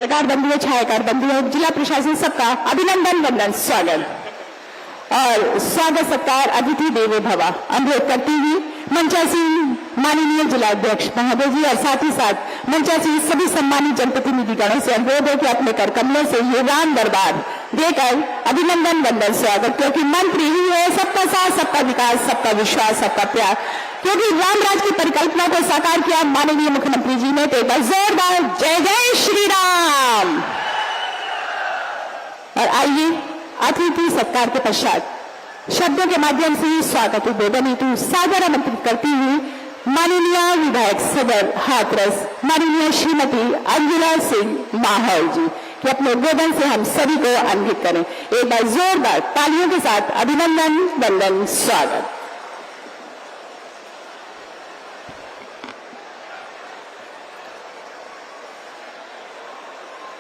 सरकार बंदी है, छायाकार बंदी है, जिला प्रशासन सबका अभिनंदन वंदन स्वागत और स्वागत सत्कार अतिथि देवो भव अनुरोध करती हुई मंचासीन माननीय जिलाध्यक्ष महोदय जी और साथ ही साथ मंचासीन सभी सम्मानित जनप्रतिनिधिगणों से अनुरोध है कि अपने कर कमलों से ये राम दरबार देकर अभिनंदन वंदन स्वागत, क्योंकि मंत्र ही है सबका साथ, सबका विकास, सबका विश्वास, सबका प्यार। क्योंकि राम राज की परिकल्पना को साकार किया माननीय मुख्यमंत्री जी ने, तो एक बार जोरदार जय जय श्री राम। और आइए अतिथि सत्कार के पश्चात शब्दों के माध्यम से स्वागत उद्बोधन हेतु सादर आमंत्रित करती हुई माननीय विधायक सदर हाथरस माननीय श्रीमती अंजुला सिंह माहौल जी कि अपने उद्बोधन से हम सभी को अन्वित करें। एक बार जोरदार तालियों के साथ अभिनंदन वंदन स्वागत।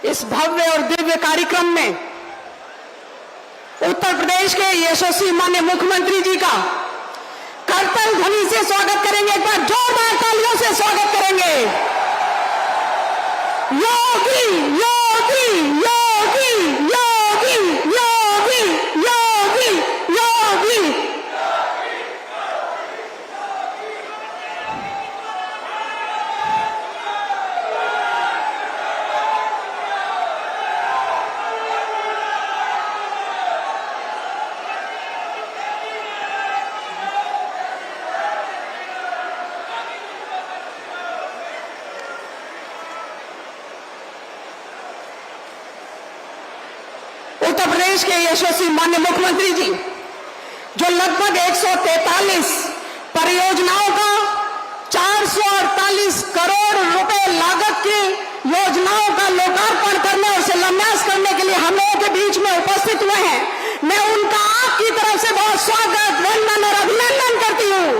इस भव्य और दिव्य कार्यक्रम में उत्तर प्रदेश के यशस्वी माननीय मुख्यमंत्री जी का करतल ध्वनि से स्वागत करेंगे। एक बार जोरदार तालियों से स्वागत करेंगे। योगी योगी योगी योगी योगी योगी योगी। उत्तर प्रदेश के यशस्वी माननीय मुख्यमंत्री जी जो लगभग 143 परियोजनाओं का 448 करोड़ रुपए लागत की योजनाओं का लोकार्पण करने और शिलान्यास करने के लिए हम लोगों के बीच में उपस्थित हुए हैं, मैं उनका आपकी तरफ से बहुत स्वागत, वंदन और अभिनंदन करती हूं।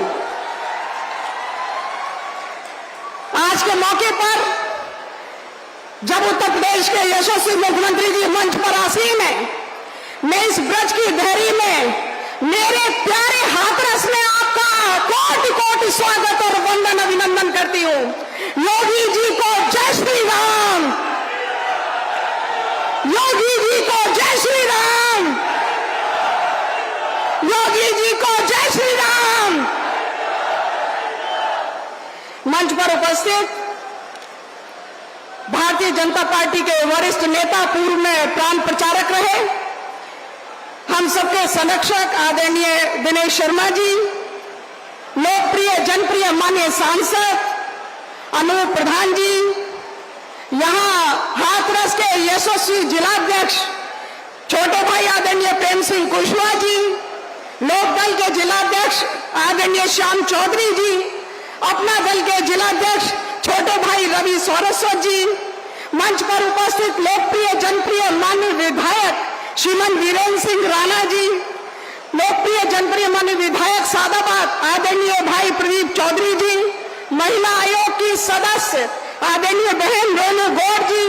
आज के मौके पर जब उत्तर प्रदेश के यशस्वी मुख्यमंत्री जी मंच पर आसीन है, मैं इस ब्रज की धैर्य में मेरे प्यारे हाथरस में आपका कोटि कोटि स्वागत और वंदन अभिनंदन करती हूँ। योगी जी को जय श्री राम, योगी जी को जय श्री राम, योगी जी को जय श्री राम। मंच पर उपस्थित भारतीय जनता पार्टी के वरिष्ठ नेता, पूर्व में प्राण प्रचारक रहे, हम सबके संरक्षक आदरणीय दिनेश शर्मा जी, लोकप्रिय जनप्रिय माननीय सांसद अनूप प्रधान जी, यहां हाथरस के यशस्वी जिलाध्यक्ष छोटे भाई आदरणीय प्रेम सिंह कुशवाहा जी, लोकदल के जिलाध्यक्ष आदरणीय श्याम चौधरी जी, अपना दल के जिलाध्यक्ष छोटे भाई रवि सारस्वत जी, मंच पर उपस्थित लोकप्रिय जनप्रिय माननीय विधायक श्रीमान वीरेंद्र सिंह राणा जी, लोकप्रिय जनप्रिय माननीय विधायक सादाबाद आदरणीय भाई प्रदीप चौधरी जी, महिला आयोग की सदस्य आदरणीय बहन रेणु गौड़ जी,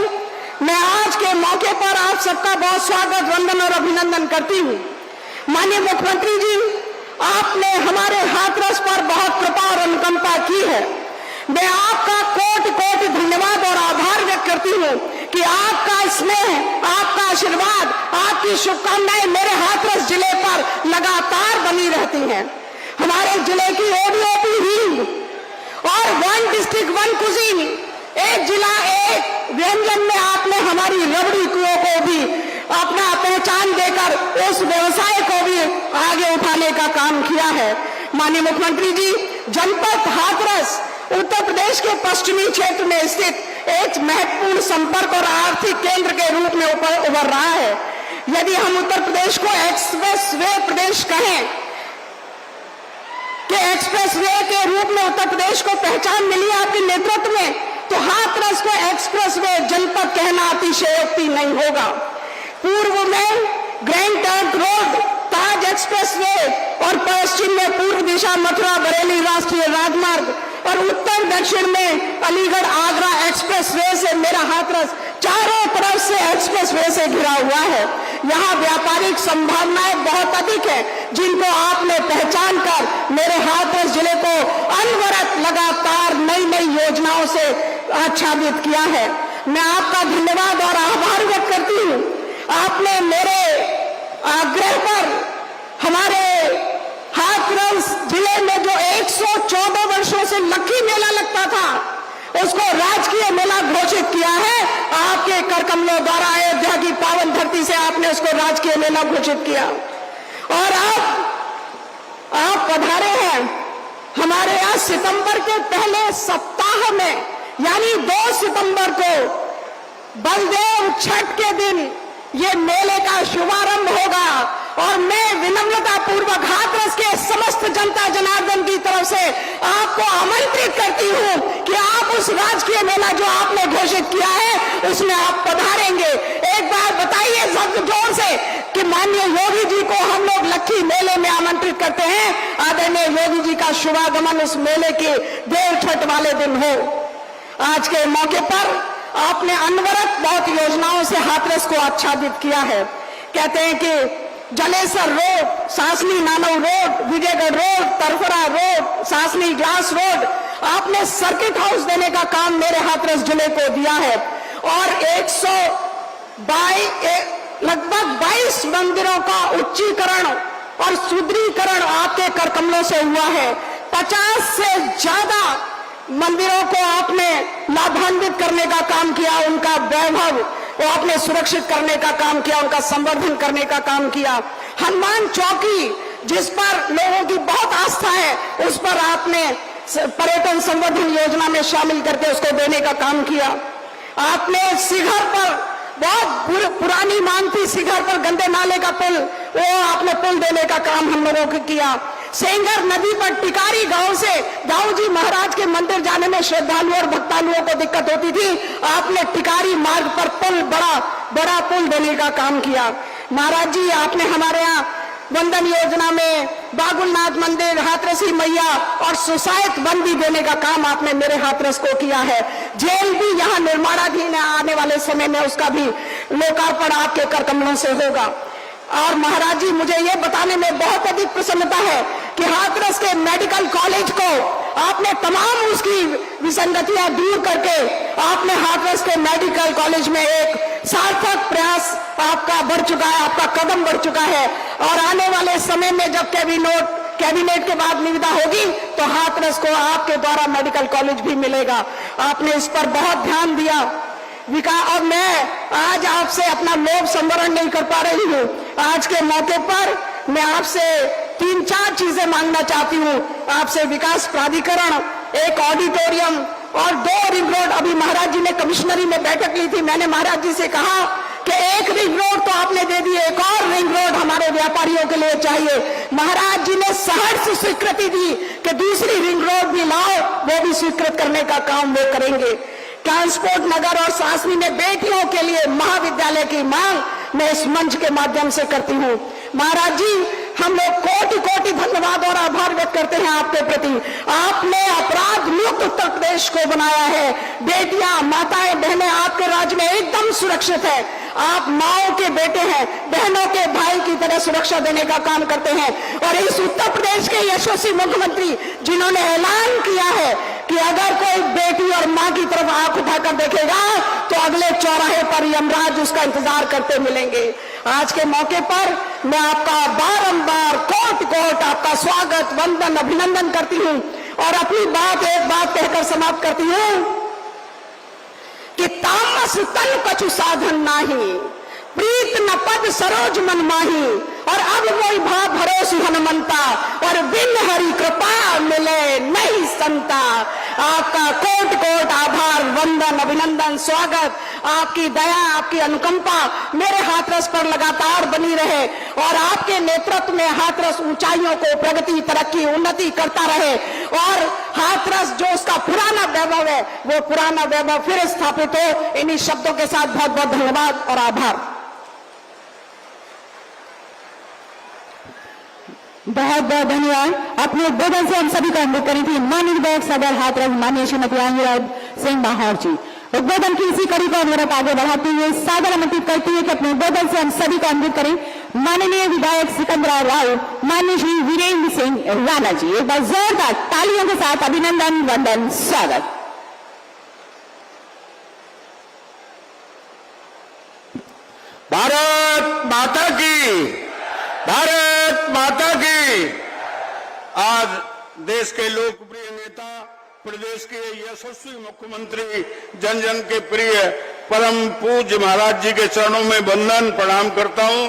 मैं आज के मौके पर आप सबका बहुत स्वागत, वंदन और अभिनंदन करती हूँ। माननीय मुख्यमंत्री जी, आपने हमारे हाथरस पर बहुत कृपा और अनुकंपा की है, मैं आपका कोटि कोटि धन्यवाद और आभार व्यक्त करती हूँ कि आपका स्नेह, आपका आशीर्वाद, आपकी शुभकामनाएं मेरे हाथरस जिले पर लगातार बनी रहती हैं। हमारे जिले की ओडीओपी हींग और वन डिस्ट्रिक्ट वन कुजीन, एक जिला एक व्यंजन में आपने हमारी रबड़ी कुओं को भी अपना पहचान देकर उस व्यवसाय को भी आगे उठाने का काम किया है। माननीय मुख्यमंत्री जी, जनपद हाथरस उत्तर प्रदेश के पश्चिमी क्षेत्र में स्थित एक महत्वपूर्ण संपर्क और आर्थिक केंद्र के रूप में उभर रहा है। यदि हम उत्तर प्रदेश को एक्सप्रेस वे प्रदेश कहें कि एक्सप्रेस वे के रूप में उत्तर प्रदेश को पहचान मिली आपके नेतृत्व में, तो हाथरस को एक्सप्रेस वे जनपद कहना अतिशयोक्ति नहीं होगा। पूर्व में ग्रैंड ट्रंक रोड, ताज एक्सप्रेस वे और पश्चिम में पूर्व दिशा मथुरा बरेली राष्ट्रीय राजमार्ग और उत्तर दक्षिण में अलीगढ़ आगरा एक्सप्रेस वे से मेरा हाथरस चारों तरफ से एक्सप्रेस वे से घिरा हुआ है। यहाँ व्यापारिक संभावनाएं बहुत अधिक है, जिनको आपने पहचान कर मेरे हाथरस जिले को अनवरत लगातार नई नई योजनाओं से आच्छादित किया है। मैं आपका धन्यवाद और आभार व्यक्त करती हूँ। आपने मेरे आग्रह पर हमारे हाथरस जिले में जो 114 वर्षों से लक्की मेला लगता था उसको राजकीय मेला घोषित किया है। आपके कर कमलों द्वारा अयोध्या की पावन धरती से आपने उसको राजकीय मेला घोषित किया और आप पधारे हैं हमारे यहाँ सितंबर के पहले सप्ताह में, यानी 2 सितंबर को बलदेव छठ के दिन ये मेले का शुभारंभ होगा और मैं विनम्रता पूर्वक हाथरस के समस्त जनता जनार्दन की तरफ से आपको आमंत्रित करती हूं कि आप उस राजकीय मेला जो आपने घोषित किया है उसमें आप पधारेंगे। एक बार बताइए सब जोर से कि माननीय योगी जी को हम लोग लक्की मेले में आमंत्रित करते हैं। आदरणीय योगी जी का शुभागमन उस मेले के देव छठ वाले दिन हो। आज के मौके पर आपने अनवरत बहुत योजनाओं से हाथरस को आच्छादित किया है। कहते हैं कि जलेसर रोड, सासनी नानव रोड, विजयगढ़ रोड, तरफरा रोड, सासनी ग्लास रोड, आपने सर्किट हाउस देने का काम मेरे हाथरस जिले को दिया है और लगभग 22 मंदिरों का उच्चीकरण और सुदृढ़ीकरण आपके कर कमलों से हुआ है। 50 से ज्यादा मंदिरों को आपने लाभान्वित करने का काम किया, उनका वैभव वो आपने सुरक्षित करने का काम किया, उनका संवर्धन करने का काम किया। हनुमान चौकी जिस पर लोगों की बहुत आस्था है उस पर आपने पर्यटन संवर्धन योजना में शामिल करके उसको देने का काम किया। आपने शिखर पर बहुत पुरानी मांग थी, शिखर पर गंदे नाले का पुल, वो आपने पुल देने का काम हम लोगों को किया। सेंगर नदी पर टिकारी गांव से दाऊ जी महाराज के मंदिर जाने में श्रद्धालुओं और भक्तालुओं को दिक्कत होती थी, आपने टिकारी मार्ग पर पुल बड़ा पुल देने का काम किया। महाराज जी आपने हमारे यहाँ वंदन योजना में बागुलनाथ मंदिर, हाथरसी मैया और सुसायत वन भी देने का काम आपने मेरे हाथरस को किया है। जेल भी यहाँ निर्माणाधीन है, आने वाले समय में उसका भी लोकार्पण आपके कर कमलों से होगा। और महाराज जी मुझे ये बताने में बहुत अधिक प्रसन्नता है कि हाथरस के मेडिकल कॉलेज को आपने तमाम उसकी विसंगतियां दूर करके आपने हाथरस के मेडिकल कॉलेज में एक सार्थक प्रयास आपका बढ़ चुका है, आपका कदम बढ़ चुका है। और आने वाले समय में जब कैबिनेट के बाद निविदा होगी तो हाथरस को आपके द्वारा मेडिकल कॉलेज भी मिलेगा। आपने इस पर बहुत ध्यान दिया और मैं आज आपसे अपना लोभ संवरण नहीं कर पा रही हूँ। आज के मौके पर मैं आपसे 3-4 चीजें मांगना चाहती हूँ आपसे। विकास प्राधिकरण, एक ऑडिटोरियम और 2 रिंग रोड। अभी महाराज जी ने कमिश्नरी में बैठक ली थी, मैंने महाराज जी से कहा कि 1 रिंग रोड तो आपने दे दी, एक और रिंग रोड हमारे व्यापारियों के लिए चाहिए। महाराज जी ने सहर्ष स्वीकृति दी कि दूसरी रिंग रोड भी लाओ, वो भी स्वीकृत करने का काम वो करेंगे। ट्रांसपोर्ट नगर और सासनी में बेटियों के लिए महाविद्यालय की मांग मैं इस मंच के माध्यम से करती हूँ। महाराज जी हम लोग कोटि धन्यवाद और आभार व्यक्त करते हैं आपके प्रति। आपने अपराध मुक्त उत्तर प्रदेश को बनाया है। बेटियां, माताएं, बहनें आपके राज्य में एकदम सुरक्षित है। आप माओ के बेटे हैं, बहनों के भाई की तरह सुरक्षा देने का काम करते हैं। और इस उत्तर प्रदेश के यशस्वी मुख्यमंत्री जिन्होंने ऐलान किया है कि अगर कोई बेटी और मां की तरफ आंख उठाकर देखेगा तो अगले चौराहे पर यमराज उसका इंतजार करते मिलेंगे। आज के मौके पर मैं आपका बारंबार कोट आपका स्वागत, वंदन, अभिनंदन करती हूं और अपनी एक बात कहकर समाप्त करती हूं कि तामस तन कछु साधन नाही, प्रीत न पद सरोज मन माही, और अब वही भाव भरोसी हनुमंता, और बिन हरि कृपा मिले नहीं संता। आपका कोट आभार, वंदन, अभिनंदन, स्वागत। आपकी दया, आपकी अनुकंपा मेरे हाथरस पर लगातार बनी रहे और आपके नेतृत्व में हाथरस ऊंचाइयों को प्रगति, तरक्की, उन्नति करता रहे और हाथरस जो उसका पुराना वैभव है वो पुराना वैभव फिर स्थापित हो। इन्हीं शब्दों के साथ बहुत बहुत धन्यवाद और आभार। बहुत बहुत धन्यवाद। अपने उद्बोधन से हम सभी को अनुरोध करी थी माननीय विधायक सदर हाथरस माननीय श्रीमती आंगीराज सिंह बाहर जी। उद्बोधन की इसी कड़ी को अनुरोध आगे बढ़ाते हुए सादर आमंत्रित करती है कि अपने उद्बोधन से हम सभी को अनुरोध करें माननीय विधायक सिकंदरा राव, माननीय श्री वीरेंद्र सिंह राणा जी। एक बार जोरदार तालियों के साथ अभिनंदन, वंदन, स्वागत। भारत माता की, भारत माता की। आज देश के लोकप्रिय नेता, प्रदेश के यशस्वी मुख्यमंत्री, जन जन के प्रिय परम पूज्य महाराज जी के चरणों में वंदन प्रणाम करता हूं।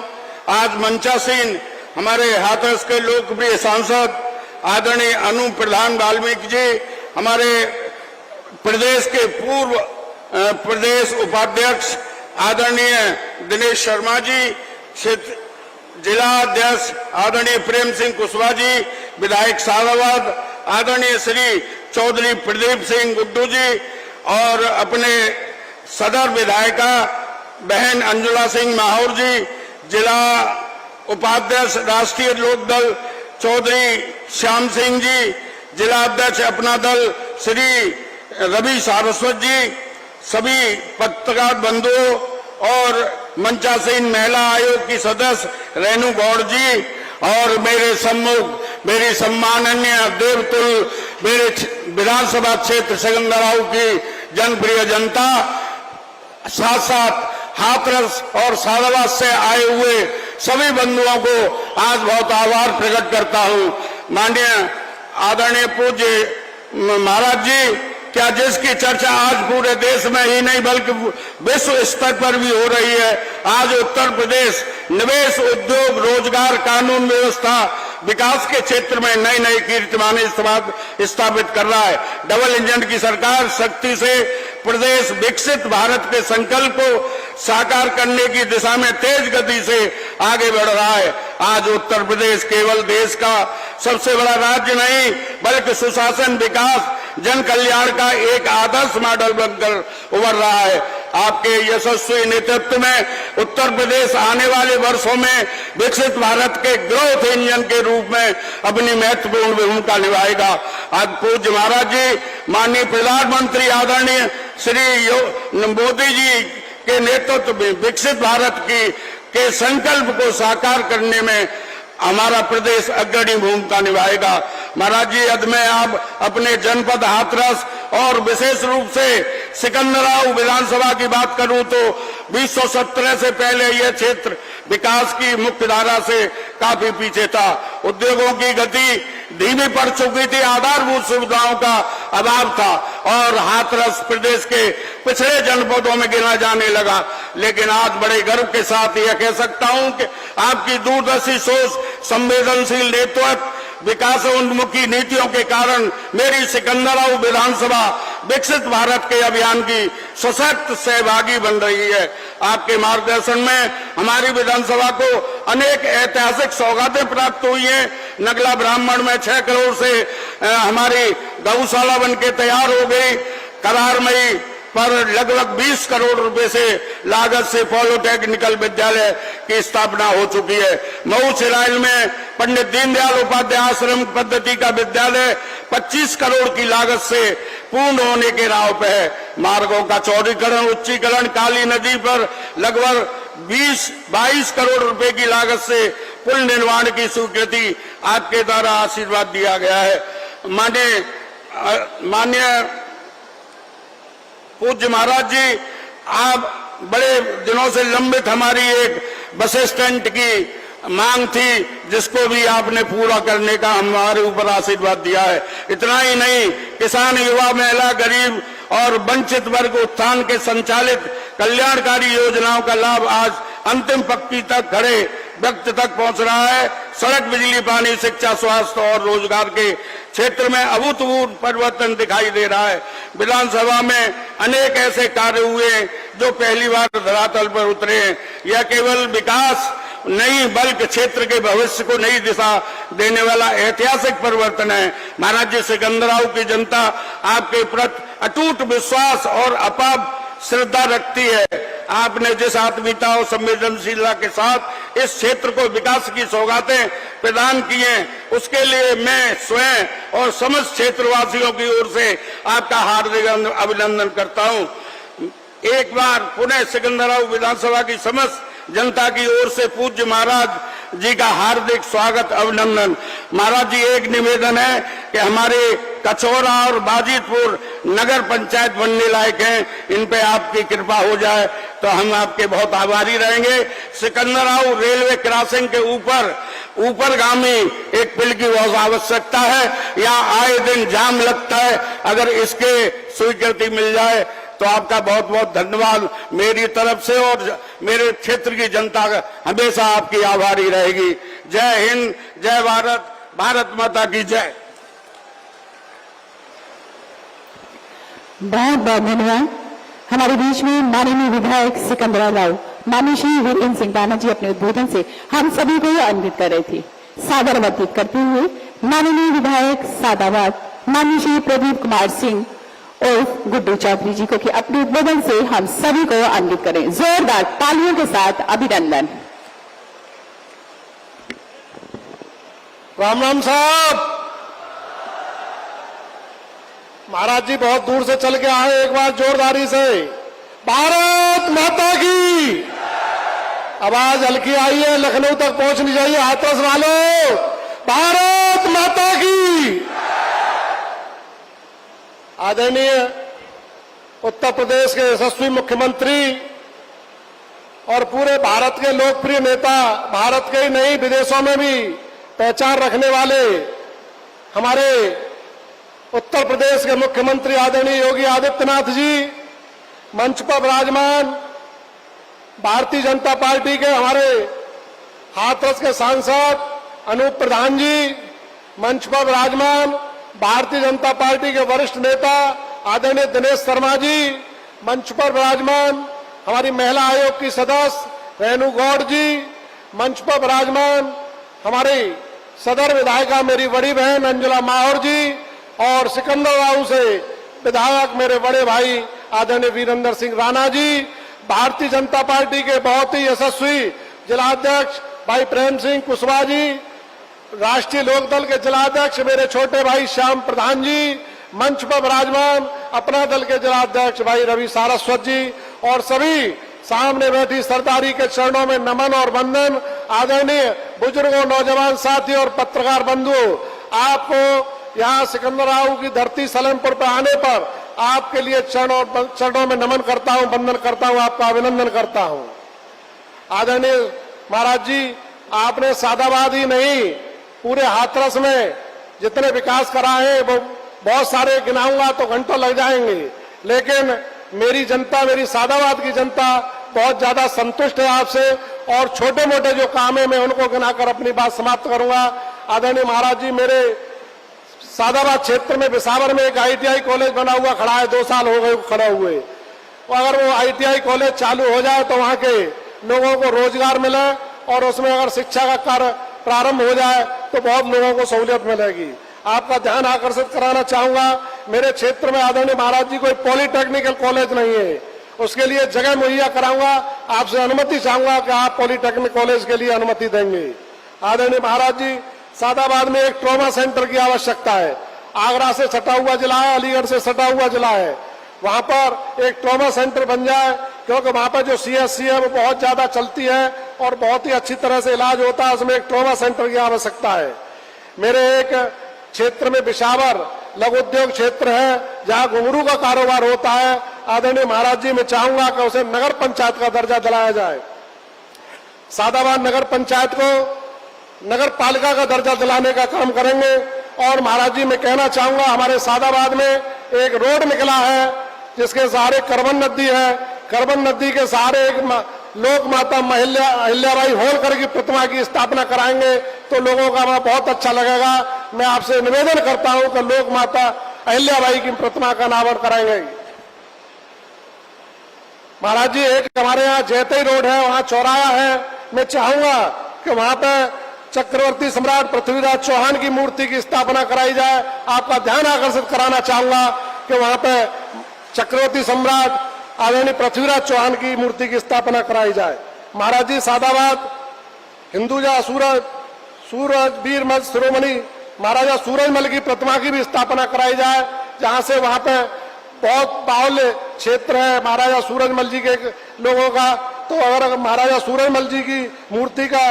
आज मंचासीन हमारे हाथरस के लोकप्रिय सांसद आदरणीय अनु प्रधान वाल्मीकि जी, हमारे प्रदेश के पूर्व प्रदेश उपाध्यक्ष आदरणीय दिनेश शर्मा जी, क्षेत्र जिला अध्यक्ष आदरणीय प्रेम सिंह कुशवाहा जी, विधायक सारावाद आदरणीय श्री चौधरी प्रदीप सिंह गुड्डू जी और अपने सदर विधायिका बहन अंजुला सिंह माहौर जी, जिला उपाध्यक्ष राष्ट्रीय लोकदल चौधरी श्याम सिंह जी, जिला अध्यक्ष अपना दल श्री रवि सारस्वत जी, सभी पत्रकार बंधुओं और मंचासीन महिला आयोग की सदस्य रेणु गौड़ जी और मेरे सम्मुख मेरी सम्माननीय देवतुल मेरे विधानसभा क्षेत्र सिकंदराव की जनप्रिय जनता, साथ साथ हाथरस और सारावाद से आए हुए सभी बंधुओं को आज बहुत आभार प्रकट करता हूं। माननीय आदरणीय पूज्य महाराज जी, क्या जिसकी चर्चा आज पूरे देश में ही नहीं बल्कि विश्व स्तर पर भी हो रही है। आज उत्तर प्रदेश निवेश, उद्योग, रोजगार, कानून व्यवस्था, विकास के क्षेत्र में नई नई कीर्तिमाने स्थापित कर रहा है। डबल इंजन की सरकार शक्ति से प्रदेश विकसित भारत के संकल्प को साकार करने की दिशा में तेज गति से आगे बढ़ रहा है। आज उत्तर प्रदेश केवल देश का सबसे बड़ा राज्य नहीं बल्कि सुशासन, विकास, जन कल्याण का एक आदर्श मॉडल बनकर उभर रहा है। आपके यशस्वी नेतृत्व में उत्तर प्रदेश आने वाले वर्षों में विकसित भारत के ग्रोथ इंजन के रूप में अपनी महत्वपूर्ण भूमिका निभाएगा। आज पूज्य महाराज जी, माननीय प्रधानमंत्री आदरणीय श्री मोदी जी के नेतृत्व में विकसित भारत के संकल्प को साकार करने में हमारा प्रदेश अग्रणी भूमिका निभाएगा। महाराज जी, यदि मैं आप अपने जनपद हाथरस और विशेष रूप से सिकंदराव विधानसभा की बात करूं तो 2017 से पहले यह क्षेत्र विकास की मुख्य धारा से काफी पीछे था। उद्योगों की गति धीमी पड़ चुकी थी, आधारभूत सुविधाओं का अभाव था और हाथरस प्रदेश के पिछड़े जनपदों में गिना जाने लगा। लेकिन आज बड़े गर्व के साथ यह कह सकता हूं कि आपकी दूरदर्शी सोच, संवेदनशील नेतृत्व, विकासोन्मुखी नीतियों के कारण मेरी सिकंदराव विधानसभा विकसित भारत के अभियान की सशक्त सहभागी बन रही है। आपके मार्गदर्शन में हमारी विधानसभा को अनेक ऐतिहासिक सौगातें प्राप्त हुई हैं। नगला ब्राह्मण में 6 करोड़ से हमारी गौशाला बनके तैयार हो गई। करारमई पर लगभग 20 करोड़ रुपए से लागत से पॉलिटेक्निकल विद्यालय की स्थापना हो चुकी है। मऊ चिराइल में पंडित दीनदयाल उपाध्याय आश्रम पद्धति का विद्यालय 25 करोड़ की लागत से पूर्ण होने के राह पे है। मार्गों का चौड़ीकरण, उच्चीकरण, काली नदी पर लगभग 20-22 करोड़ रुपए की लागत से पुल निर्माण की स्वीकृति आपके द्वारा आशीर्वाद दिया गया है। माननीय पूज्य महाराज जी, आप बड़े दिनों से लंबित हमारी एक बस स्टैंड की मांग थी, जिसको भी आपने पूरा करने का हमारे ऊपर आशीर्वाद दिया है। इतना ही नहीं, किसान, युवा, महिला, गरीब और वंचित वर्ग उत्थान के संचालित कल्याणकारी योजनाओं का लाभ आज अंतिम पंक्ति तक खड़े व्यक्ति तक पहुंच रहा है। सड़क, बिजली, पानी, शिक्षा, स्वास्थ्य और रोजगार के क्षेत्र में अभूतपूर्व परिवर्तन दिखाई दे रहा है। विधानसभा में अनेक ऐसे कार्य हुए जो पहली बार धरातल पर उतरे हैं। यह केवल विकास नहीं बल्कि क्षेत्र के भविष्य को नई दिशा देने वाला ऐतिहासिक परिवर्तन है। महाराज जी, सिकंदराव की जनता आपके प्रति अटूट विश्वास और अपार श्रद्धा रखती है। आपने जिस आत्मीयता और संवेदनशीलता के साथ इस क्षेत्र को विकास की सौगातें प्रदान की हैं, उसके लिए मैं स्वयं और समस्त क्षेत्रवासियों की ओर से आपका हार्दिक अभिनंदन करता हूं। एक बार पुनः सिकंदराव विधानसभा की समस्त जनता की ओर से पूज्य महाराज जी का हार्दिक स्वागत, अभिनंदन। महाराज जी, एक निवेदन है कि हमारे कचौरा और बाजितपुर नगर पंचायत बनने लायक हैं, इन पे आपकी कृपा हो जाए तो हम आपके बहुत आभारी रहेंगे। सिकंदराव रेलवे क्रॉसिंग के ऊपरगामी एक पुल की बहुत आवश्यकता है, यहाँ आए दिन जाम लगता है, अगर इसके स्वीकृति मिल जाए तो आपका बहुत बहुत धन्यवाद मेरी तरफ से, और मेरे क्षेत्र की जनता हमेशा आपकी आभारी रहेगी। जय हिंद, जय भारत, भारत माता की जय। बहुत बहुत धन्यवाद। हमारे बीच में माननीय विधायक सिकंदराव राव, माननीय श्री वीरेंद्र सिंह राणा जी अपने उद्बोधन से हम सभी को अन्वित कर रहे थे। सादर अवतरित करते हुए माननीय विधायक सादाबाद माननीय श्री प्रदीप कुमार सिंह और गुड्डू चौधरी जी को कि अपने उद्बोधन से हम सभी को अन्वित करें। जोरदार तालियों के साथ अभिनंदन। राम राम साहब, महाराज जी बहुत दूर से चल के आए, एक बार जोरदारी से भारत माता की आवाज हल्की आई है, लखनऊ तक पहुंचनी चाहिए। हाथरस वालों, भारत माता की। आदरणीय उत्तर प्रदेश के यशस्वी मुख्यमंत्री और पूरे भारत के लोकप्रिय नेता, भारत के ही नहीं विदेशों में भी पहचान रखने वाले हमारे उत्तर प्रदेश के मुख्यमंत्री आदरणीय योगी आदित्यनाथ जी, मंच पर विराजमान भारतीय जनता पार्टी के हमारे हाथरस के सांसद अनूप प्रधान जी, मंच पर विराजमान भारतीय जनता पार्टी के वरिष्ठ नेता आदरणीय दिनेश शर्मा जी, मंच पर विराजमान हमारी महिला आयोग की सदस्य रेणु गौड़ जी, मंच पर विराजमान हमारी सदर विधायिका मेरी बड़ी बहन अंजुला माहौर जी, और सिकंदराव से विधायक मेरे बड़े भाई आदरणीय वीरेंद्र सिंह राणा जी, भारतीय जनता पार्टी के बहुत ही यशस्वी जिलाध्यक्ष भाई प्रेम सिंह कुशवाहा जी, राष्ट्रीय लोकदल के जिलाध्यक्ष मेरे छोटे भाई श्याम प्रधान जी, मंच पर विराजमान अपना दल के जिलाध्यक्ष भाई रवि सारस्वत जी, और सभी सामने बैठी सरदारी के चरणों में नमन और वंदन। आदरणीय बुजुर्गों, नौजवान साथी और पत्रकार बंधु, आपको यहाँ सिकंदराव की धरती सलेमपुर पर आने पर आपके लिए चरणों में नमन करता हूँ, वंदन करता हूँ, आपका अभिनंदन करता हूँ। आदरणीय महाराज जी, आपने सादाबाद ही नहीं पूरे हाथरस में जितने विकास कराए हैं वो बहुत सारे गिनाऊंगा तो घंटों लग जाएंगे, लेकिन मेरी जनता, मेरी सादाबाद की जनता बहुत ज्यादा संतुष्ट है आपसे, और छोटे मोटे जो काम है मैं उनको गिनाकर अपनी बात समाप्त करूंगा। आदरणीय महाराज जी, मेरे सादाबाद क्षेत्र में बिसावर में एक ITI कॉलेज बना हुआ खड़ा है, 2 साल हो गए खड़ा हुए। अगर वो ITI कॉलेज चालू हो जाए तो वहां के लोगों को रोजगार मिले, और उसमें अगर शिक्षा का कार्य प्रारंभ हो जाए तो बहुत लोगों को सहूलियत मिलेगी। आपका ध्यान आकर्षित कराना चाहूंगा, मेरे क्षेत्र में आदरणीय महाराज जी कोई पॉलिटेक्निकल कॉलेज नहीं है, उसके लिए जगह मुहैया कराऊंगा। आपसे अनुमति चाहूंगा कि आप पॉलिटेक्निक कॉलेज के लिए अनुमति देंगे। आदरणीय महाराज जी, सादाबाद में एक ट्रॉमा सेंटर की आवश्यकता है। आगरा से सटा हुआ जिला है, अलीगढ़ से सटा हुआ जिला है, वहां पर एक ट्रॉमा सेंटर बन जाए, क्योंकि वहां पर जो CSC है वो बहुत ज्यादा चलती है और बहुत ही अच्छी तरह से इलाज होता है, उसमें एक ट्रॉमा सेंटर की आवश्यकता है। मेरे एक क्षेत्र में बिसावर लघु उद्योग क्षेत्र है, जहां घुंघरू का कारोबार होता है। आदरणीय महाराज जी, मैं चाहूंगा कि उसे नगर पंचायत का दर्जा दिलाया जाए। सादाबाद नगर पंचायत को नगर पालिका का दर्जा दिलाने का काम करेंगे। और महाराज जी, मैं कहना चाहूंगा, हमारे सादाबाद में एक रोड निकला है जिसके सहारे करवन नदी है, करवन नदी के सहारे एक लोक माता अहिल्याबाई होलकर की प्रतिमा की स्थापना कराएंगे तो लोगों का वहां बहुत अच्छा लगेगा। मैं आपसे निवेदन करता हूं कि लोक माता अहिल्याबाई की प्रतिमा का अनावरण कराएंगे। महाराज जी, एक हमारे यहाँ जैतई रोड है, वहां चौराहा है, मैं चाहूंगा कि वहां पे चक्रवर्ती सम्राट पृथ्वीराज चौहान की मूर्ति की स्थापना कराई जाए। आपका ध्यान आकर्षित कराना चाहूंगा कि वहां पे चक्रवर्ती सम्राट आदरणीय पृथ्वीराज चौहान की मूर्ति की स्थापना कराई जाए। महाराज जी, सादाबाद हिंदुजा सूरजवीर मल शिरोमणि महाराजा सूरजमल की प्रतिमा की भी स्थापना कराई जाए, जहां से वहां पे बहुत बाहुल्य क्षेत्र है महाराजा सूरजमल जी के लोगों का, तो अगर महाराजा सूरजमल जी की मूर्ति का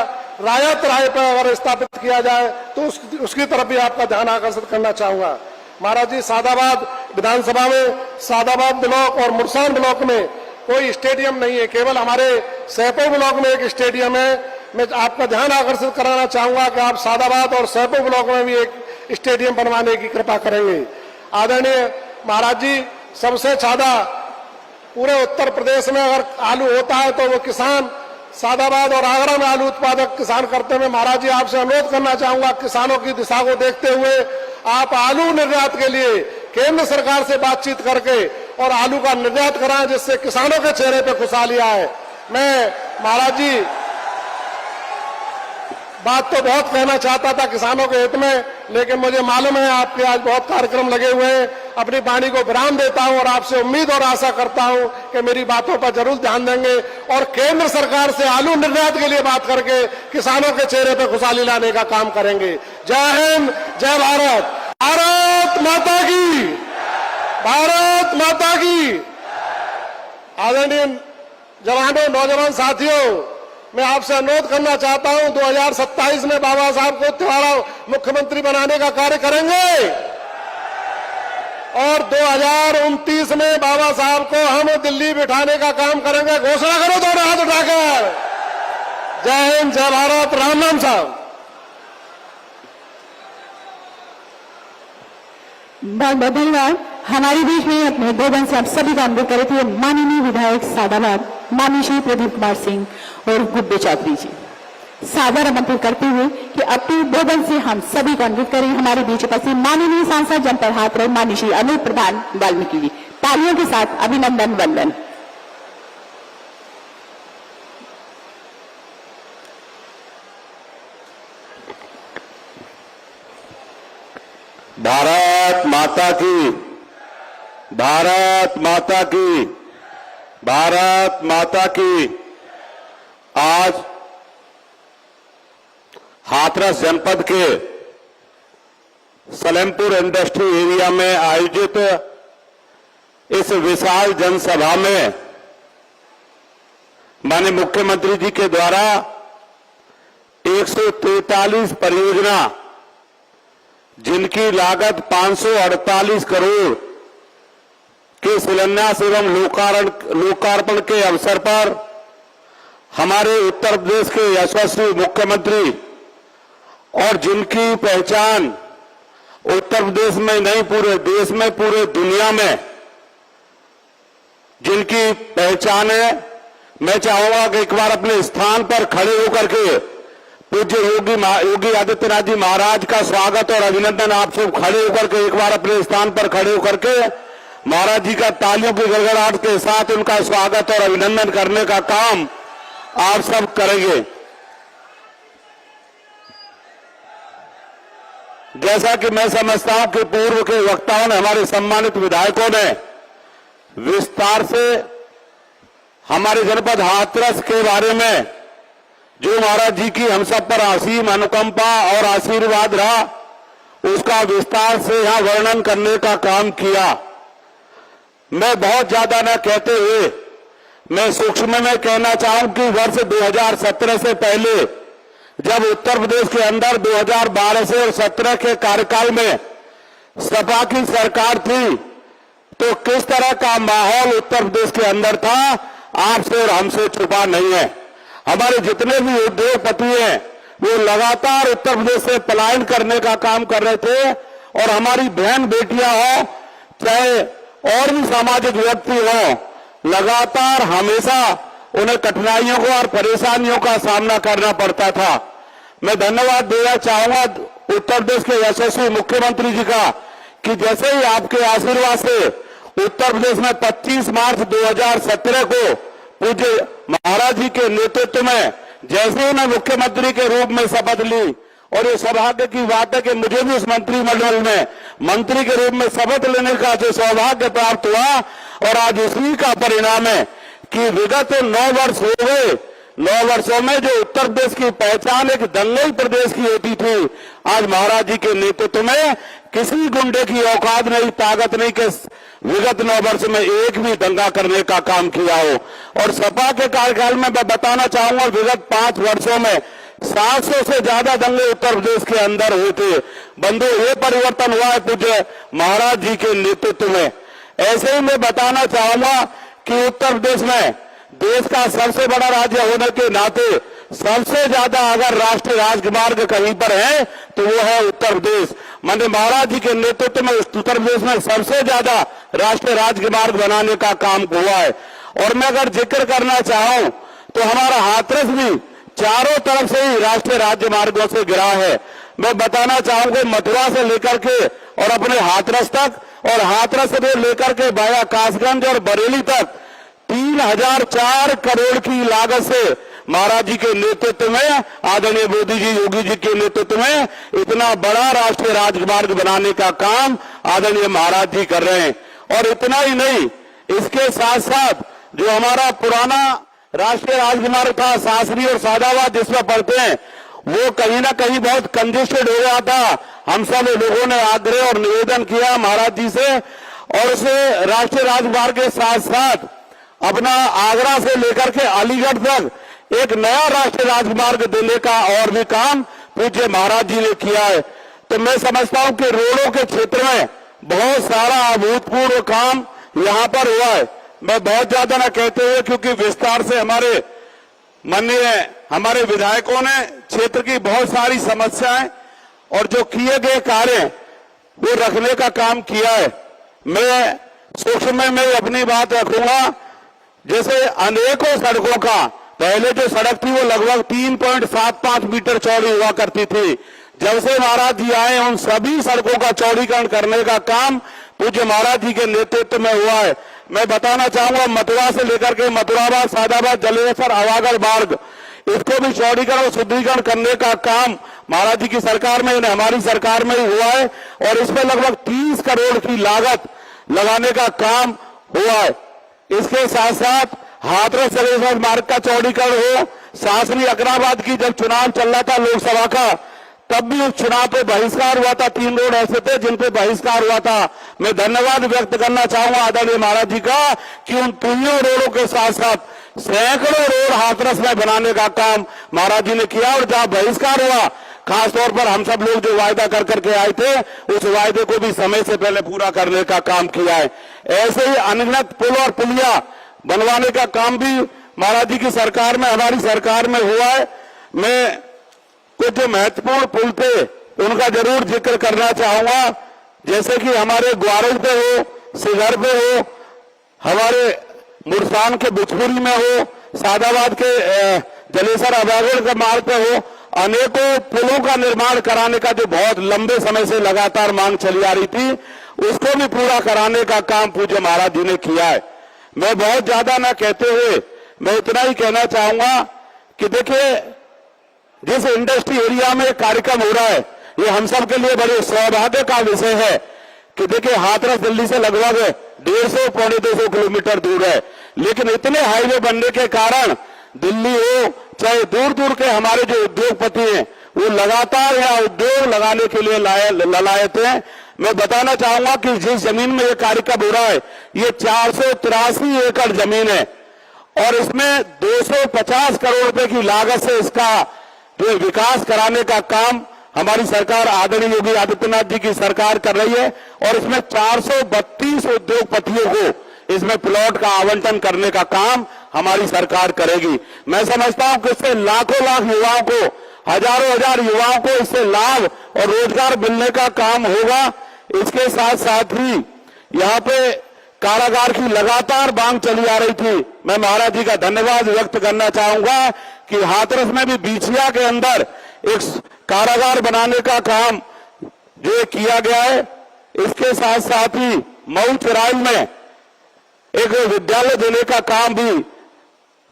रायत राय पर अगर स्थापित किया जाए तो उसकी तरफ भी आपका ध्यान आकर्षित करना चाहूंगा। महाराज जी, सादाबाद विधानसभा में सादाबाद ब्लॉक और मुरसान ब्लॉक में कोई स्टेडियम नहीं है, केवल हमारे सहपो ब्लॉक में एक स्टेडियम है। मैं आपका ध्यान आकर्षित कराना चाहूंगा कि आप सादाबाद और सहपो ब्लॉक में भी एक स्टेडियम बनवाने की कृपा करेंगे। आदरणीय महाराज जी, सबसे ज्यादा पूरे उत्तर प्रदेश में अगर आलू होता है तो वो किसान सादाबाद और आगरा में आलू उत्पादक किसान करते हैं। महाराज जी, आपसे अनुरोध करना चाहूंगा, किसानों की दिशा को देखते हुए आप आलू निर्यात के लिए केंद्र सरकार से बातचीत करके और आलू का निर्यात कराएं, जिससे किसानों के चेहरे पे खुशहाली आए। मैं महाराज जी बात तो बहुत कहना चाहता था किसानों के हित में, लेकिन मुझे मालूम है आपके आज बहुत कार्यक्रम लगे हुए हैं। अपनी वाणी को विराम देता हूं और आपसे उम्मीद और आशा करता हूं कि मेरी बातों पर जरूर ध्यान देंगे और केंद्र सरकार से आलू निर्यात के लिए बात करके किसानों के चेहरे पर खुशहाली लाने का काम करेंगे। जय हिंद, जय भारत। भारत माता की, भारत माता की। आदरणीय जवानों, नौजवान साथियों, मैं आपसे अनुरोध करना चाहता हूं, 2027 में बाबा साहब को दोबारा मुख्यमंत्री बनाने का कार्य करेंगे और 2029 में बाबा साहब को हम दिल्ली बिठाने का काम करेंगे। घोषणा करो दोनों हाथ उठाकर। जय हिंद, जय भारत। राम राम साहब। बहुत बहुत धन्यवाद। हमारे बीच में अपने गोबन से आप सभी का अनुरोध करे थे माननीय विधायक सादाबाद माननीय श्री प्रदीप कुमार सिंह और गुब्बे चौधरी जी। सादर आमंत्रित करते हुए कि अपने गोबन से हम सभी को अनुरोध करें हमारे बीच उपस्थित माननीय सांसद जनपद हाथरस माननीय श्री अनूप प्रधान वाल्मीकि जी। तालियों के साथ अभिनंदन वंदन। भारत माता की, भारत माता की, भारत माता की। आज हाथरस जनपद के सलेमपुर इंडस्ट्री एरिया में आयोजित इस विशाल जनसभा में माननीय मुख्यमंत्री जी के द्वारा 143 परियोजना जिनकी लागत 548 करोड़ के शिलान्यास एवं लोकार्पण के अवसर पर हमारे उत्तर प्रदेश के यशस्वी मुख्यमंत्री और जिनकी पहचान उत्तर प्रदेश में नहीं पूरे देश में पूरे दुनिया में जिनकी पहचान है, मैं चाहूंगा कि एक बार अपने स्थान पर खड़े होकर के पूज्य योगी आदित्यनाथ जी महाराज का स्वागत और अभिनंदन। आप सब खड़े होकर के एक बार अपने स्थान पर खड़े होकर के महाराज जी का तालियों की गड़गड़ाहट के साथ उनका स्वागत और अभिनंदन करने का काम आप सब करेंगे। जैसा कि मैं समझता हूं कि पूर्व के वक्ताओं ने, हमारे सम्मानित विधायकों ने विस्तार से हमारे जनपद हाथरस के बारे में जो महाराज जी की हम सब पर असीम अनुकंपा और आशीर्वाद रहा उसका विस्तार से यहां वर्णन करने का काम किया। मैं बहुत ज्यादा न कहते हुए मैं सूक्ष्म में कहना चाहूं कि वर्ष 2017 से पहले जब उत्तर प्रदेश के अंदर 2012 से और 17 के कार्यकाल में सपा की सरकार थी तो किस तरह का माहौल उत्तर प्रदेश के अंदर था, आपसे और हमसे छुपा नहीं है। हमारे जितने भी उद्योगपति हैं वो लगातार उत्तर प्रदेश से पलायन करने का काम कर रहे थे और हमारी बहन बेटियां हो चाहे और भी सामाजिक व्यक्ति हो, लगातार हमेशा उन्हें कठिनाइयों को और परेशानियों का सामना करना पड़ता था। मैं धन्यवाद देना चाहूंगा उत्तर प्रदेश के यशस्वी मुख्यमंत्री जी का कि जैसे ही आपके आशीर्वाद से उत्तर प्रदेश में 25 मार्च 2017 को पूज्य महाराज जी के नेतृत्व में जैसे ही मैं मुख्यमंत्री के रूप में शपथ ली और ये सौभाग्य की बात है कि मुझे भी उस मंत्रिमंडल में मंत्री के रूप में शपथ लेने का जो सौभाग्य प्राप्त हुआ और आज उसी का परिणाम है कि विगत 9 वर्ष हो गए। 9 वर्षों में जो उत्तर प्रदेश की पहचान एक दंगई प्रदेश की होती थी, आज महाराज जी के नेतृत्व में किसी गुंडे की औकात नहीं, ताकत नहीं कि विगत 9 वर्ष में एक भी दंगा करने का काम किया हो। और सपा के कार्यकाल में मैं बताना चाहूंगा, विगत 5 वर्षों में 700 से ज्यादा दंगे उत्तर प्रदेश के अंदर हुए थे। बंधु, ये परिवर्तन हुआ है पूज्य महाराज जी के नेतृत्व में। ऐसे ही मैं बताना चाहूंगा कि उत्तर प्रदेश में देश का सबसे बड़ा राज्य होने के नाते सबसे ज्यादा अगर राष्ट्रीय राजमार्ग कहीं पर है तो वो है उत्तर प्रदेश। माननीय महाराज जी के नेतृत्व में उत्तर प्रदेश में सबसे ज्यादा राष्ट्रीय राजमार्ग बनाने का काम हुआ है। और मैं अगर जिक्र करना चाहूं तो हमारा हाथरस भी चारों तरफ से ही राष्ट्रीय राजमार्गों से घिरा है। मैं बताना चाहूंगा, मथुरा से लेकर के और अपने हाथरस तक, और हाथरस से लेकर के वाया कासगंज और बरेली तक 3004 करोड़ की लागत से महाराज जी के नेतृत्व में, आदरणीय मोदी जी, योगी जी के नेतृत्व में इतना बड़ा राष्ट्रीय राजमार्ग बनाने का काम आदरणीय महाराज जी कर रहे हैं। और इतना ही नहीं, इसके साथ साथ जो हमारा पुराना राष्ट्रीय राजमार्ग था सासरी और सादाबाद जिसमें पड़ते हैं, वो कहीं ना कहीं बहुत कंजेस्टेड हो गया था। हम सब लोगों ने आग्रह और निवेदन किया महाराज जी से, और उसे राष्ट्रीय राजमार्ग के साथ साथ अपना आगरा से लेकर के अलीगढ़ तक एक नया राष्ट्रीय राजमार्ग देने का और भी काम पूज्य महाराज जी ने किया है। तो मैं समझता हूं कि रोडों के क्षेत्र में बहुत सारा अभूतपूर्व काम यहां पर हुआ है। मैं बहुत ज्यादा ना कहते हुए, क्योंकि विस्तार से हमारे विधायकों ने क्षेत्र की बहुत सारी समस्याएं और जो किए गए कार्य वो रखने का काम किया है। मैं सूक्ष्म में अपनी बात रखूंगा। जैसे अनेकों सड़कों का, पहले जो सड़क थी वो लगभग 3.75 मीटर चौड़ी हुआ करती थी। जब से महाराज जी आए उन सभी सड़कों का चौड़ीकरण करने का काम पूज्य महाराज जी के नेतृत्व में हुआ है। मैं बताना चाहूंगा, मथुरा से लेकर के मथुराबाद, सादाबाद, जलेसर, अवागढ़ मार्ग, इसको भी चौड़ीकरण और शुद्धिकरण करने का काम महाराज जी की सरकार में, हमारी सरकार में ही हुआ है। और इसमें लगभग 30 करोड़ की लागत लगाने का काम हुआ है। इसके साथ साथ हाथरस जलेसर मार्ग का चौड़ीकरण हो। सासरी अकराबाद की जब चुनाव चल रहा था लोकसभा का, तब भी उस चुनाव पे बहिष्कार हुआ था। 3 रोड ऐसे थे जिन पे बहिष्कार हुआ था। मैं धन्यवाद व्यक्त करना चाहूंगा आदरणीय महाराज जी का कि उन तीनों रोडों के साथ साथ सैकड़ों रोड हाथरस में बनाने का काम महाराज जी ने किया। और जहां बहिष्कार हुआ, खासतौर पर हम सब लोग जो वायदा कर करके आए थे, उस वायदे को भी समय से पहले पूरा करने का काम किया है। ऐसे ही अनगिनत पुल और पुलिया बनवाने का काम भी महाराज जी की सरकार में, हमारी सरकार में हुआ है। मैं कुछ जो महत्वपूर्ण पुल थे उनका जरूर जिक्र करना चाहूंगा, जैसे कि हमारे ग्वारज पे हो, सिगर पे हो, हमारे मुरसान के बुचपुरी में हो, सादाबाद के जलेसर अवागढ़ के मार्ग पे हो। अनेकों पुलों का निर्माण कराने का जो बहुत लंबे समय से लगातार मांग चली आ रही थी, उसको भी पूरा कराने का काम पूज्य महाराज जी ने किया है। मैं बहुत ज्यादा ना कहते हुए मैं इतना ही कहना चाहूंगा कि देखिए, जिस इंडस्ट्री एरिया में कार्यक्रम हो रहा है, ये हम सब के लिए बड़े सौभाग्य का विषय है कि देखिए, हाथरस दिल्ली से लगभग 150-250 किलोमीटर दूर है, लेकिन इतने हाईवे बनने के कारण दिल्ली हो चाहे दूर दूर के हमारे जो उद्योगपति हैं, वो लगातार यहाँ उद्योग लगाने के लिए ललायत हैं। मैं बताना चाहूंगा कि जिस जमीन में ये कार्यक्रम हो रहा है, ये 483 एकड़ जमीन है और इसमें 250 करोड़ रुपए की लागत से इसका जो विकास कराने का काम हमारी सरकार आदरणीय योगी आदित्यनाथ जी की सरकार कर रही है। और इसमें 432 उद्योगपतियों को इसमें प्लॉट का आवंटन करने का काम हमारी सरकार करेगी। मैं समझता हूं कि इससे लाखों लाख युवाओं को, हजारों हजार युवाओं को इससे लाभ और रोजगार मिलने का काम होगा। इसके साथ साथ ही यहाँ पे कारागार की लगातार मांग चली आ रही थी। मैं महाराज जी का धन्यवाद व्यक्त करना चाहूंगा कि हाथरस में भी बीछिया के अंदर एक कारागार बनाने का काम जो किया गया है। इसके साथ साथ ही मऊ चिराई में एक विद्यालय देने का काम भी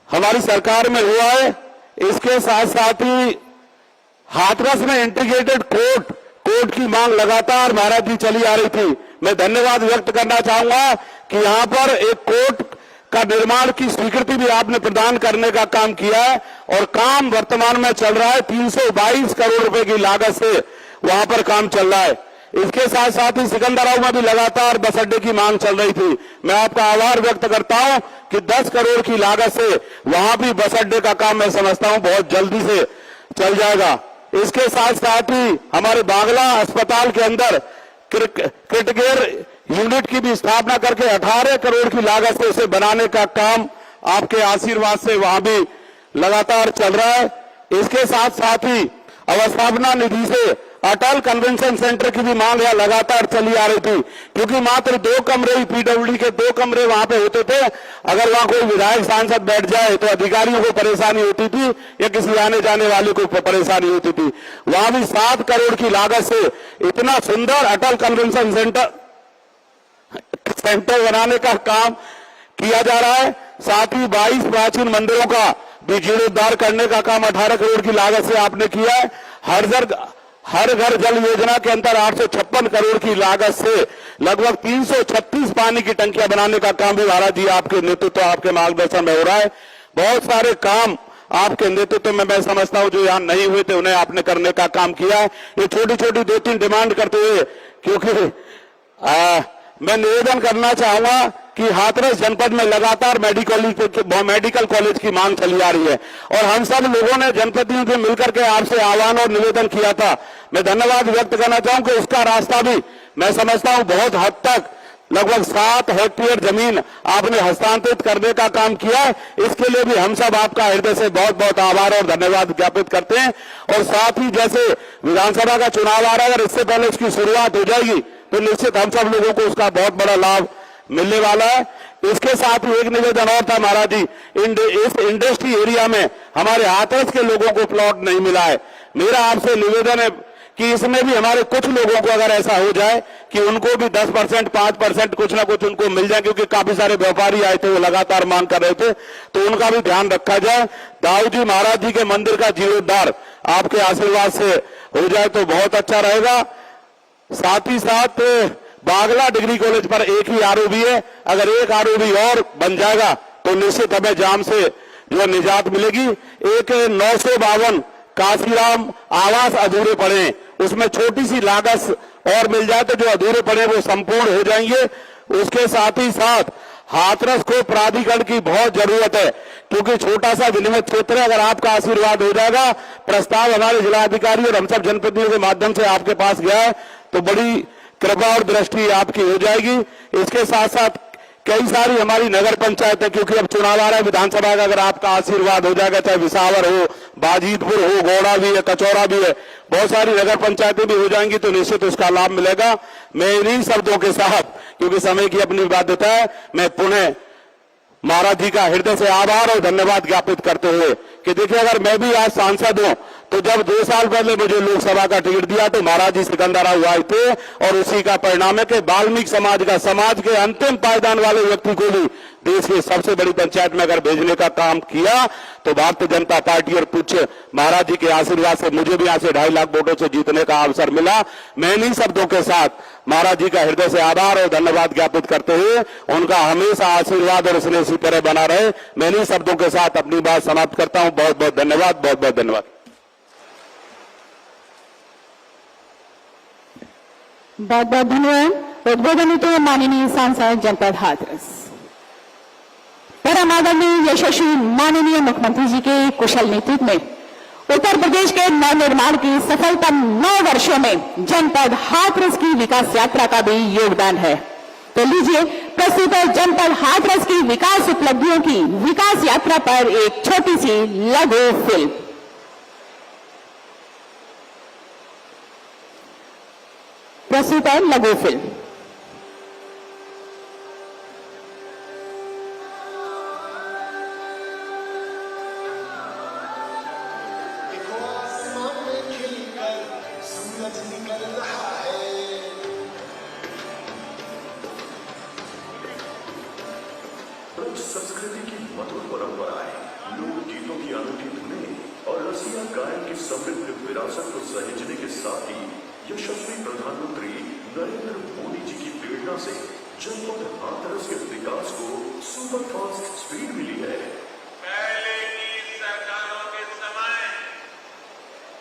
हमारी सरकार में हुआ है। इसके साथ साथ ही हाथरस में इंटीग्रेटेड कोर्ट की मांग लगातार महाराज जी चली आ रही थी। मैं धन्यवाद व्यक्त करना चाहूंगा कि यहां पर एक कोर्ट का निर्माण की स्वीकृति भी आपने प्रदान करने का काम किया है और काम वर्तमान में चल रहा है। 322 करोड़ रुपए की लागत से वहां पर काम चल रहा है। इसके साथ साथ ही सिकंदराबाद में भी लगातार बस अड्डे की मांग चल रही थी। मैं आपका आभार व्यक्त करता हूं कि 10 करोड़ की लागत से वहां भी बस अड्डे का काम मैं समझता हूं बहुत जल्दी से चल जाएगा। इसके साथ साथ ही हमारे बांग्ला अस्पताल के अंदर क्रिटिकेयर यूनिट की भी स्थापना करके 18 करोड़ की लागत से इसे बनाने का काम आपके आशीर्वाद से वहां भी लगातार चल रहा है। इसके साथ साथ ही अवस्थापना निधि से अटल कन्वेंशन सेंटर की भी मांग यहां लगातार चली आ रही थी, क्योंकि मात्र 2 कमरे ही पीडब्ल्यूडी के 2 कमरे वहां पे होते थे। अगर वहां कोई विधायक सांसद बैठ जाए तो अधिकारियों को परेशानी होती थी या किसी आने जाने वाले को परेशानी होती थी। वहां भी 7 करोड़ की लागत से इतना सुंदर अटल कन्वेंशन सेंटर बनाने का काम किया जा रहा है। साथ ही 22 प्राचीन मंदिरों का भी जीर्णोद्धार करने का काम 18 करोड़ की लागत से आपने किया है। हर घर जल योजना के अंदर 856 करोड़ की लागत से लगभग 336 पानी की टंकियां बनाने का काम भी महाराज जी आपके नेतृत्व आपके मार्गदर्शन में हो रहा है। बहुत सारे काम आपके नेतृत्व में मैं समझता हूं जो यहां नहीं हुए थे उन्हें आपने करने का काम किया है। ये छोटी छोटी 2-3 डिमांड करते हुए, क्योंकि मैं निवेदन करना चाहूंगा कि हाथरस जनपद में लगातार मेडिकल कॉलेज की मांग चली आ रही है और हम सब लोगों ने जनप्रतिनिधियों से मिलकर के आपसे आह्वान और निवेदन किया था। मैं धन्यवाद व्यक्त करना चाहूं कि उसका रास्ता भी मैं समझता हूं बहुत हद तक लगभग 7 हेक्टेयर जमीन आपने हस्तांतरित करने का काम किया है। इसके लिए भी हम सब आपका हृदय से बहुत बहुत आभार और धन्यवाद ज्ञापित करते हैं। और साथ ही जैसे विधानसभा का चुनाव आ रहा है, अगर इससे पहले उसकी शुरुआत हो जाएगी तो निश्चित हम सब लोगों को उसका बहुत बड़ा लाभ मिलने वाला है। इसके साथ ही एक निवेदन और था महाराज जी, इस इंडस्ट्री एरिया में हमारे हाथरस के लोगों को प्लॉट नहीं मिला है। मेरा आपसे निवेदन है कि इसमें भी हमारे कुछ लोगों को अगर ऐसा हो जाए कि उनको भी 10%, 5% कुछ ना कुछ उनको मिल जाए, क्योंकि काफी सारे व्यापारी आए थे वो लगातार मांग कर रहे थे, तो उनका भी ध्यान रखा जाए। दाऊ जी महाराज जी के मंदिर का जीर्णोद्धार आपके आशीर्वाद से हो जाए तो बहुत अच्छा रहेगा। साथ ही साथ बागला डिग्री कॉलेज पर एक ही आरओबी है, अगर एक आरओबी और बन जाएगा तो निश्चित हमें जाम से जो निजात मिलेगी। एक 952 काशीराम आवास अधूरे पड़े, उसमें छोटी सी लागत और मिल जाए तो जो अधूरे पड़े वो संपूर्ण हो जाएंगे। उसके साथ ही साथ हाथरस को प्राधिकरण की बहुत जरूरत है, क्योंकि छोटा सा विनियमित क्षेत्र है। अगर आपका आशीर्वाद हो जाएगा, प्रस्ताव हमारे जिलाधिकारी और हम सब जनप्रतिनिधियों के माध्यम से आपके पास गया है, तो बड़ी कृपा और दृष्टि आपकी हो जाएगी। इसके साथ साथ कई सारी हमारी नगर पंचायत है, क्योंकि अब चुनाव आ रहा है विधानसभा का, अगर आपका आशीर्वाद हो जाएगा, चाहे विसावर हो, बाजीतपुर हो, गौड़ा भी है, कचौरा भी है, बहुत सारी नगर पंचायतें भी हो जाएंगी तो निश्चित उसका लाभ मिलेगा। मैं इन्हीं शब्दों के साथ, क्योंकि समय की अपनी बाध्यता है, मैं पुनः महाराज जी का हृदय से आभार और धन्यवाद ज्ञापित करते हुए कि देखिए, अगर मैं भी आज सांसद हूं तो जब 2 साल पहले मुझे लोकसभा का टिकट दिया तो महाराज जी सिकंदराबाद आए थे, और उसी का परिणाम है कि वाल्मीकि समाज के अंतिम पायदान वाले व्यक्ति को भी देश की सबसे बड़ी पंचायत में अगर भेजने का काम किया तो भारतीय जनता पार्टी और कुछ महाराज जी के आशीर्वाद से मुझे भी यहाँ से 2.5 लाख वोटों से जीतने का अवसर मिला। मैं इन्हीं शब्दों के साथ महाराज जी का हृदय से आभार और धन्यवाद ज्ञापित करते हुए उनका हमेशा आशीर्वाद और स्नेह इसी तरह बना रहे, मैं इन्हीं शब्दों के साथ अपनी बात समाप्त करता हूं। बहुत बहुत धन्यवाद, बहुत बहुत धन्यवाद। बहुत बहुत धन्यवाद। उद्बोधन तो माननीय सांसद जनपद हाथरस परम आदरणीय यशस्वी माननीय मुख्यमंत्री जी के कुशल नेतृत्व में उत्तर प्रदेश के नवनिर्माण की सफलतम 9 वर्षों में जनपद हाथरस की विकास यात्रा का भी योगदान है। तो लीजिए प्रस्तुत है जनपद हाथरस की विकास उपलब्धियों की विकास यात्रा पर एक छोटी सी लघु फिल्म। प्रस्तुत है लघु फिल्म। संस्कृति की मधुर परंपराएं, लोक गीतों की अनूठी धुनें और रसिया गायन की समृद्ध विरासत को सहेजने के साथ ही यशस्वी प्रधानमंत्री नरेंद्र मोदी जी की प्रेरणा से जनपद हाथरस के विकास को सुपर फास्ट स्पीड मिली है। पहले की सरकारों के समय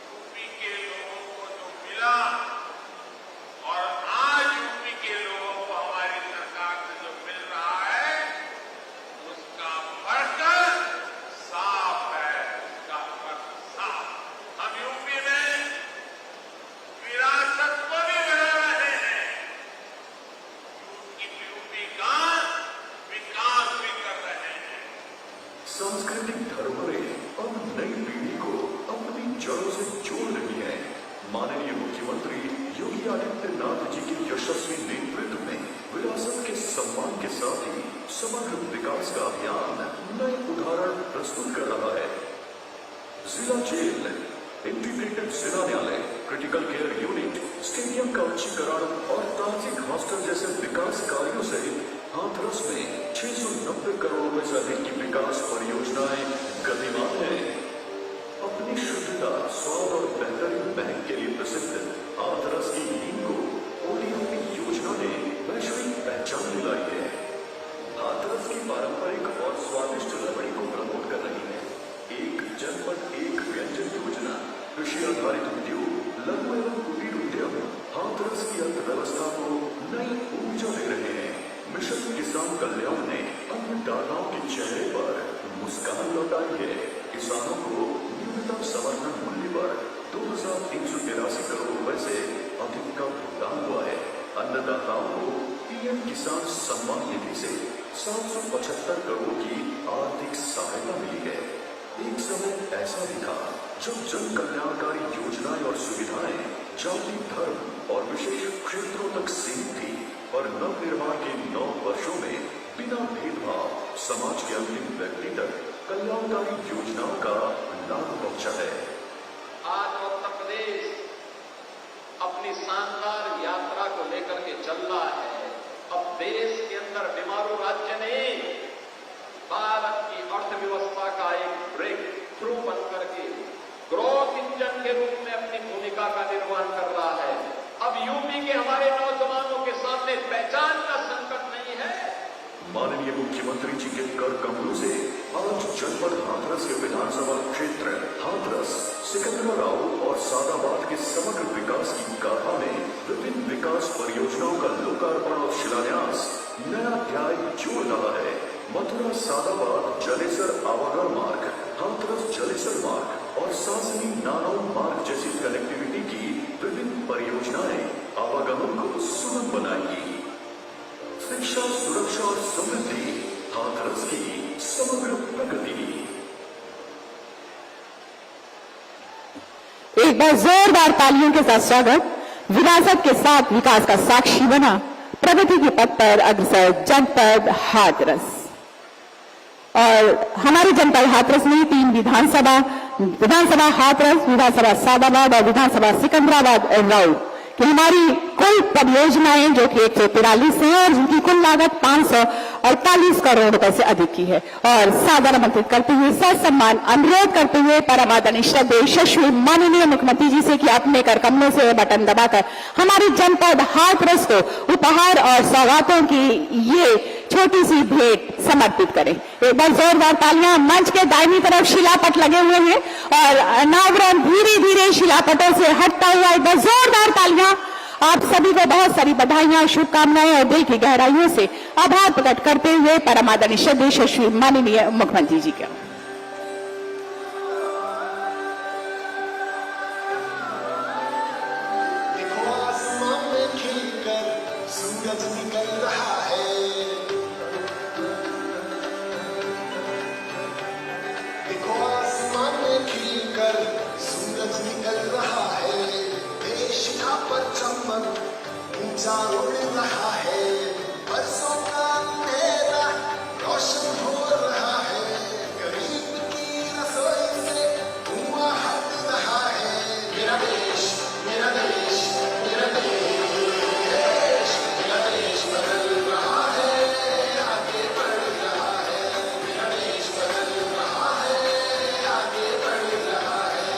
यूपी के लोगों को जो मिला और यशस्वी नेतृत्व में विरासत के सम्मान के साथ ही समग्र विकास का अभियान नए उदाहरण प्रस्तुत कर रहा है। जिला जेल, इंटीग्रेटेड जिला न्यायालय, क्रिटिकल केयर यूनिट, स्टेडियम का उच्चीकरण और तांत्रिक हॉस्टल जैसे विकास कार्यों सहित हाथरस में 690 करोड़ रुपए से अधिक की विकास परियोजनाएं गतिमान है। अपनी शुद्धता, स्वाद और बेहतरीन महक के लिए प्रसिद्ध हाथरस की नीम को ओडीओपी योजना ने वैश्विक पहचान दिलाई है। हाथरस की पारंपरिक और स्वादिष्ट रबड़ी को प्रमोट कर रही है। एक जनपद एक व्यंजन योजना, कृषि आधारित उद्योग, लघु एवं कुटीर उद्यम हाथरस की अर्थव्यवस्था को नई ऊर्जा दे रहे हैं। मिशन किसान कल्याण ने अन्नदाताओं के चेहरे पर मुस्कान लौटाई है। किसानों को न्यूनतम समर्थन मूल्य पर 2,383 करोड़ रुपए से अधिक का भुगतान हुआ है। अन्नदाताओं को पीएम किसान सम्मान निधि से 775 करोड़ की आर्थिक सहायता मिली है। एक समय ऐसा भी था जब जन कल्याणकारी योजनाएं और सुविधाएं जाति, धर्म और विशेष क्षेत्रों तक सीमित थी, पर नव निर्माण के 9 वर्षों में बिना भेदभाव समाज के अंतिम व्यक्ति तक कल्याणकारी योजनाओं का लाभ पहुंचा है। आज उत्तर प्रदेश अपनी शानदार यात्रा को लेकर के चल रहा है। अब देश के अंदर बीमारू राज्य नहीं, भारत की अर्थव्यवस्था का एक ब्रेक थ्रू बन करके ग्रोथ इंजन के रूप में अपनी भूमिका का निर्वहन कर रहा है। अब यूपी के हमारे नौजवानों के सामने पहचान का संकट नहीं है। माननीय मुख्यमंत्री जी के कर कमलों से आज जनपद हाथरस के विधानसभा क्षेत्र हाथरस, सिकंदराबाद और सादाबाद के समग्र विकास की गाथा में विभिन्न विकास परियोजनाओं का लोकार्पण और शिलान्यास नया अध्याय जोड़ रहा है। मथुरा सादाबाद जलेसर आवागढ़ मार्ग, हाथरस जलेसर मार्ग और सासनी नानौर मार्ग जैसी कनेक्टिविटी की विभिन्न परियोजनाएं आवागमन को सुगम बनाएंगी। शिक्षा, सुरक्षा और समृद्धि, हाथरस की समग्र प्रगति। एक बार जोरदार तालियों के साथ स्वागत। विरासत के साथ विकास का साक्षी बना प्रगति के पथ पर अग्रसर जनपद हाथरस। और हमारे जनपद हाथरस में 3 विधानसभा हाथरस, विधानसभा सादाबाद और विधानसभा सिकंदराबाद राउत कि हमारी कुल परियोजनाएं जो कि 143 है और जिनकी कुल लागत 548 करोड़ रुपए से अधिक की है। और सादर आमंत्रित करते हुए ससम्मान अनुरोध करते हुए परम आदरणीय श्रद्धेय यशस्वी माननीय मुख्यमंत्री जी से कि अपने कर कमलों से बटन दबाकर हमारी जनपद हाथरस को उपहार और सौगातों की ये छोटी सी भेंट समर्पित करें। एक बार जोरदार तालियां। मंच के दाहिनी तरफ शिलापट लगे हुए हैं और अनावरण धीरे धीरे शिलापटों से हटता हुआ। एक बार जोरदार तालियां। आप सभी को बहुत सारी बधाइयां, शुभकामनाएं और दिल की गहराइयों से आभार प्रकट करते हुए परम आदरणीय श्रद्धेय यशस्वी माननीय मुख्यमंत्री जी का। देखो आसमान में खिलकर सूरज निकल रहा है। देखो आसमान में खिलकर सूरज निकल रहा है। देश का परचम ऊंचा उड़ रहा है। बरसों का अंधेरा रोशन हो रहा है। गरीब की रसोई से धुआं हट रहा है। मेरा देश, मेरा देश, मेरा देश, मेरा देश बदल रहा है, आगे बढ़ रहा है। मेरा देश बदल रहा है, आगे बढ़ रहा है।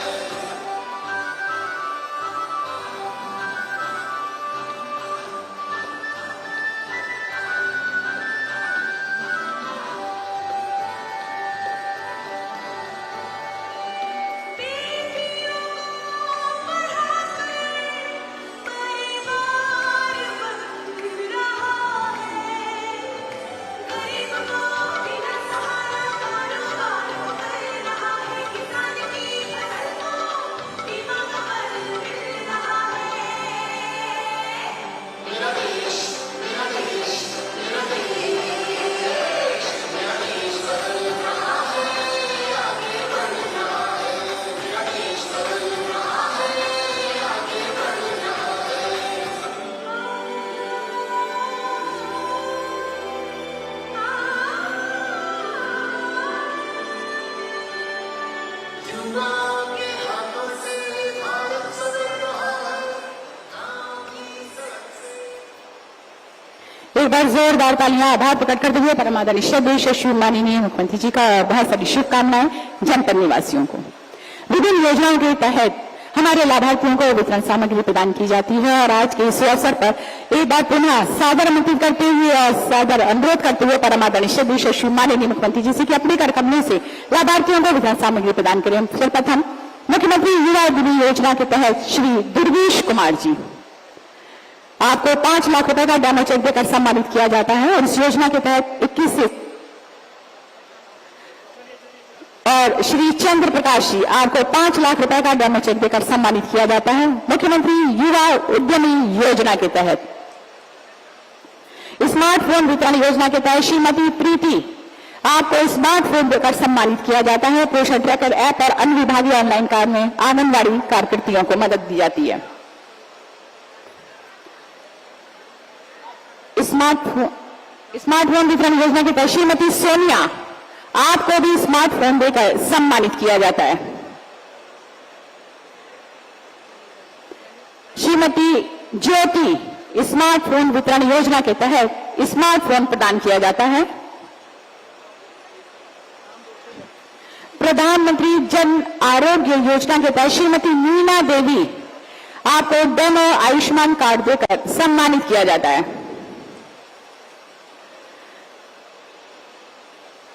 युवा के हाथों से भारत सवर रहा है, गांव की सड़क से। एक बार जोरदार तालियां आभार प्रकट करते हुए परमादरणीय श्रद्धेय श्री माननीय मुख्यमंत्री जी का बहुत सारी शुभकामनाएं जनपद निवासियों को। विभिन्न योजनाओं के तहत हमारे लाभार्थियों को वितरण सामग्री प्रदान की जाती है और आज के इस अवसर पर एक बार पुनः सादर आमंत्रित करते हुए और सादर अनुरोध करते हुए परमादरणीय श्रद्धेय श्री माननीय मुख्यमंत्री जी से कि अपने कर कमलों से लाभार्थियों को वितरण सामग्री प्रदान करें। सर्वप्रथम मुख्यमंत्री युवा उद्यमी योजना के तहत श्री दुर्गेश कुमार जी, आपको 5 लाख रुपए का डेमो चेक देकर सम्मानित किया जाता है और इस योजना के तहत 21 से और श्री चंद्र प्रकाश जी, आपको 5 लाख रुपए का डेमो चेक देकर सम्मानित किया जाता है मुख्यमंत्री युवा उद्यमी योजना के तहत। स्मार्टफोन वितरण योजना के तहत श्रीमती प्रीति, आपको स्मार्टफोन देकर सम्मानित किया जाता है। पोषण ट्रैकर ऐप और अन्य विभागीय ऑनलाइन कार्य में आंगनबाड़ी कार्यकर्तियों को मदद दी जाती है। स्मार्टफोन वितरण योजना के तहत श्रीमती सोनिया, आपको भी स्मार्टफोन देकर सम्मानित किया जाता है। श्रीमती ज्योति, स्मार्टफोन वितरण योजना के तहत स्मार्टफोन प्रदान किया जाता है। प्रधानमंत्री जन आरोग्य योजना के तहत श्रीमती मीना देवी, आपको डेमो आयुष्मान कार्ड देकर सम्मानित किया जाता है।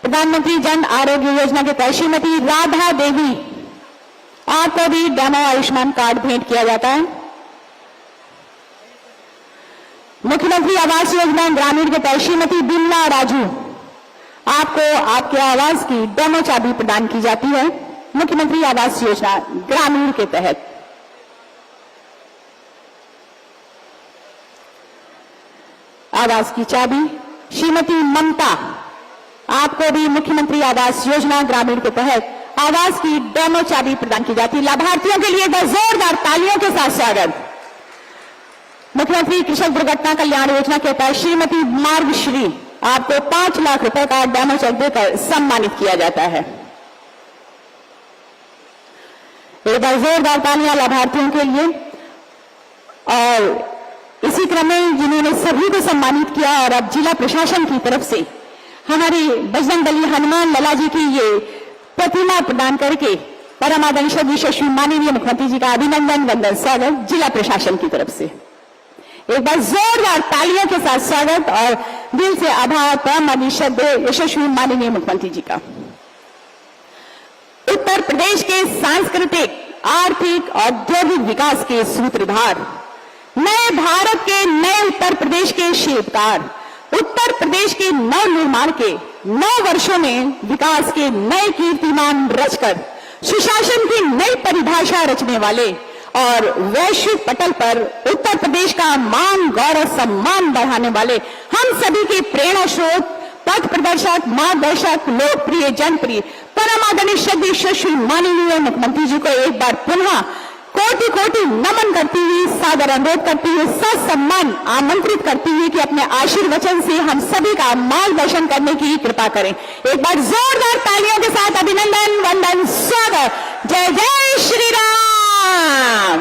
प्रधानमंत्री जन आरोग्य योजना के तहत श्रीमती राधा देवी, आपको भी डेमो आयुष्मान कार्ड भेंट किया जाता है। मुख्यमंत्री आवास योजना ग्रामीण के तहत श्रीमती बिमला राजू, आपको आपके आवास की डेमो चाबी प्रदान की जाती है मुख्यमंत्री आवास योजना ग्रामीण के तहत। आवास की चाबी श्रीमती ममता, आपको भी मुख्यमंत्री आवास योजना ग्रामीण के तहत आवास की डेमो चाबी प्रदान की जाती है। लाभार्थियों के लिए एक बार जोरदार तालियों के साथ स्वागत। मुख्यमंत्री कृषक दुर्घटना कल्याण योजना के तहत श्रीमती मार्गश्री, आपको 5 लाख रुपए का डेमो चेक देकर सम्मानित किया जाता है। एक बार जोरदार तालियां लाभार्थियों के लिए। और इसी क्रम में जिन्होंने सभी को सम्मानित किया और अब जिला प्रशासन की तरफ से हमारी बजरंग दली हनुमान लला जी की ये प्रतिमा प्रदान करके परमादरणीय श्री माननीय मुख्यमंत्री जी का अभिनंदन वंदन स्वागत जिला प्रशासन की तरफ से। एक बार जोरदार तालियों के साथ स्वागत और दिल से आभार परमादरणीय यशस्वी माननीय मुख्यमंत्री जी का। उत्तर प्रदेश के सांस्कृतिक, आर्थिक, औद्योगिक विकास के सूत्रधार, नए भारत के नए उत्तर प्रदेश के शिल्पकार, उत्तर प्रदेश के नव निर्माण के 9 वर्षों में विकास के नए कीर्तिमान रचकर सुशासन की नई परिभाषा रचने वाले और वैश्विक पटल पर उत्तर प्रदेश का मान, गौरव, सम्मान बढ़ाने वाले हम सभी के प्रेरणा स्रोत, पथ प्रदर्शक, मार्गदर्शक, लोकप्रिय, जनप्रिय परमादरणीय श्री माननीय मुख्यमंत्री जी को एक बार पुनः कोटि कोटि नमन करती हुई, सादर अनुरोध करती हुई, ससम्मान आमंत्रित करती हुई कि अपने आशीर्वचन से हम सभी का मार्गदर्शन करने की कृपा करें। एक बार जोरदार तालियों के साथ अभिनंदन वंदन स्वागत। जय जय श्री राम।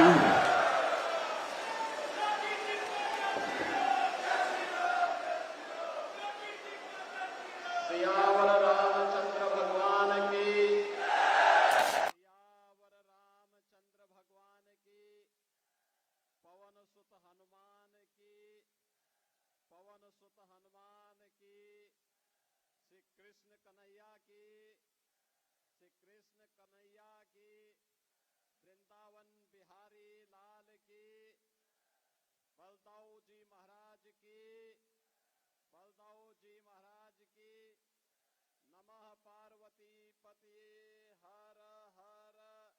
सियावर रामचंद्र भगवान की, वृंदावन बिहारी लाल की, बलदाऊ जी महाराज की, बलदाऊ जी महाराज की। नमः पार्वती पति हर हर।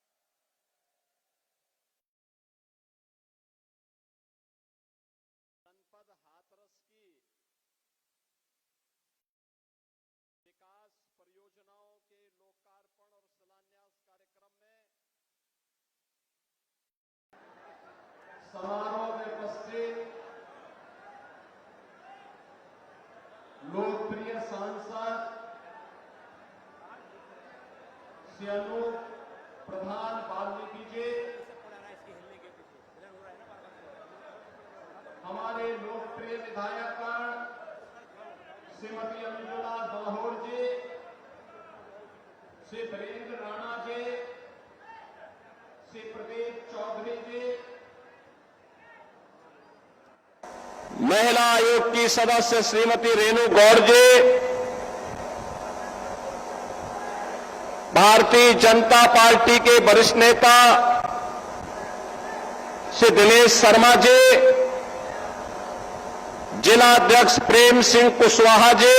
जनपद हाथरस की विकास परियोजनाओं के लोकार्पण और शिलान्यास कार्यक्रम में समारोह में उपस्थित लोकप्रिय सांसद श्री अनूप प्रधान वाल्मीकि जी, हमारे लोकप्रिय विधायकगण श्रीमती अंजुला दाहोर जी, श्री वीरेंद्र राणा जी, श्री प्रदीप चौधरी जी, महिला आयोग की सदस्य श्रीमती रेणु गौड़ जी, भारतीय जनता पार्टी के वरिष्ठ नेता श्री दिनेश शर्मा जी, जिला अध्यक्ष प्रेम सिंह कुशवाहा जी,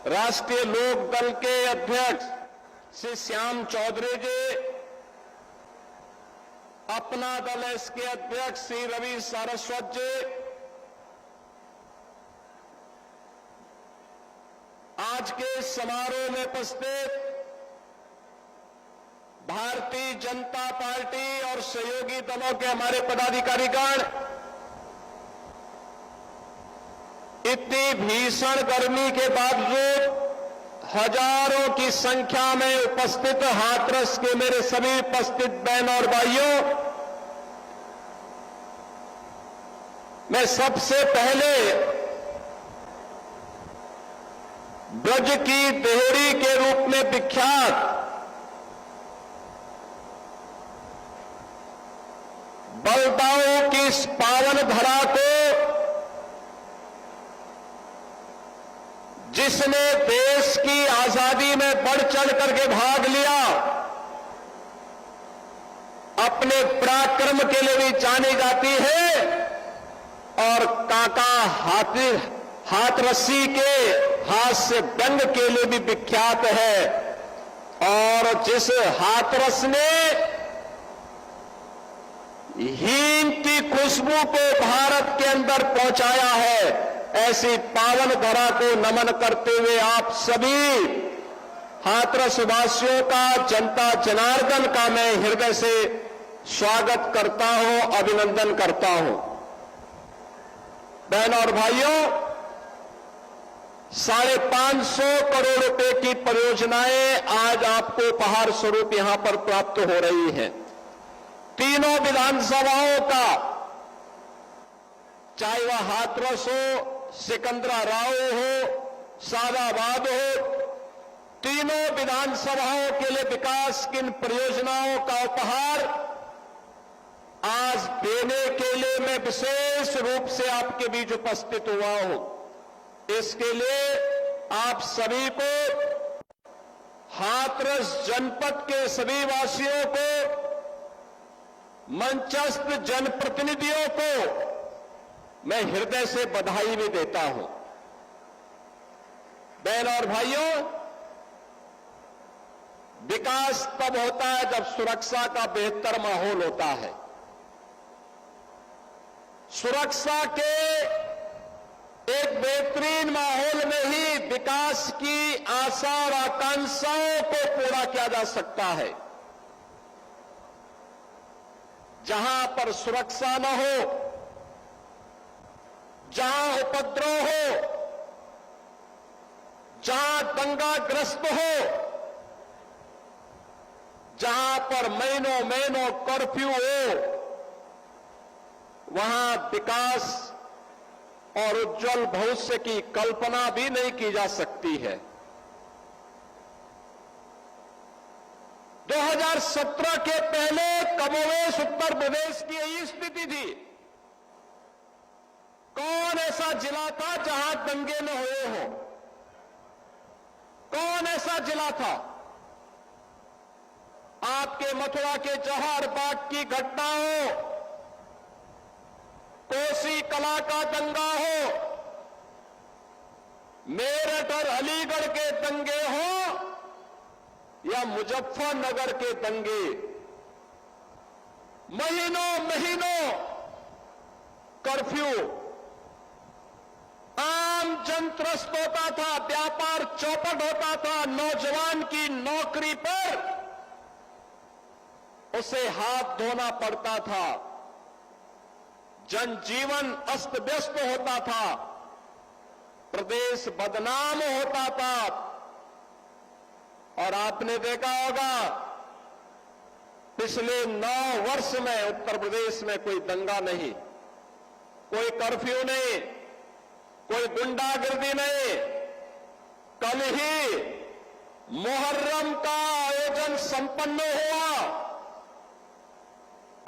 राष्ट्रीय लोक दल के अध्यक्ष श्री श्याम चौधरी जी, अपना दल इसके अध्यक्ष श्री रवि सारस्वत जी, आज के समारोह में उपस्थित भारतीय जनता पार्टी और सहयोगी दलों के हमारे पदाधिकारीगण, इतनी भीषण गर्मी के बावजूद हजारों की संख्या में उपस्थित हाथरस के मेरे सभी उपस्थित बहन और भाइयों, मैं सबसे पहले ब्रज की देहरी के रूप में विख्यात बलदाऊ की इस पावन धरा को, जिसने देश की आजादी में बढ़ चढ़ करके भाग लिया, अपने पराक्रम के लिए भी जानी जाती है और काका हाथरसी के हास्य व्यंग के लिए भी विख्यात है। और जिस हाथरस ने हींग की खुशबू को भारत के अंदर पहुंचाया है, ऐसी पावन धरा को नमन करते हुए आप सभी हाथरस वासियों का, जनता जनार्दन का मैं हृदय से स्वागत करता हूं, अभिनंदन करता हूं। बहनों और भाइयों, 550 करोड़ रुपए की परियोजनाएं आज आपको उपहार स्वरूप यहां पर प्राप्त हो रही हैं। तीनों विधानसभाओं का, चाहे वह हाथरस हो, सिकंदराबाद हो, सादाबाद हो, तीनों विधानसभाओं के लिए विकास की इन परियोजनाओं का उपहार आज देने के लिए मैं विशेष रूप से आपके बीच उपस्थित हुआ हूं। इसके लिए आप सभी को, हाथरस जनपद के सभी वासियों को, मंचस्थ जनप्रतिनिधियों को मैं हृदय से बधाई भी देता हूं। बहनों और भाइयों, विकास तब होता है जब सुरक्षा का बेहतर माहौल होता है। सुरक्षा के एक बेहतरीन माहौल में ही विकास की आशा और आकांक्षाओं को पूरा किया जा सकता है। जहां पर सुरक्षा न हो, जहां उपद्रव हो, जहां दंगाग्रस्त हो, जहां पर महीनों कर्फ्यू हो, वहां विकास और उज्जवल भविष्य की कल्पना भी नहीं की जा सकती है। 2017 के पहले कमोवेश उत्तर प्रदेश की यही स्थिति थी। कौन ऐसा जिला था जहां दंगे न हुए हो? कौन ऐसा जिला था? आपके मथुरा के जौहर बाग की घटना हो, कोसी कला का दंगा हो, मेरठ और अलीगढ़ के दंगे हो, या मुजफ्फरनगर के दंगे, महीनों कर्फ्यू, आम जन त्रस्त होता था, व्यापार चौपट होता था, नौजवान की नौकरी पर उसे हाथ धोना पड़ता था, जनजीवन अस्त व्यस्त होता था, प्रदेश बदनाम होता था। और आपने देखा होगा पिछले 9 वर्ष में उत्तर प्रदेश में कोई दंगा नहीं, कोई कर्फ्यू नहीं, कोई गुंडागर्दी नहीं। कल ही मुहर्रम का आयोजन संपन्न हुआ।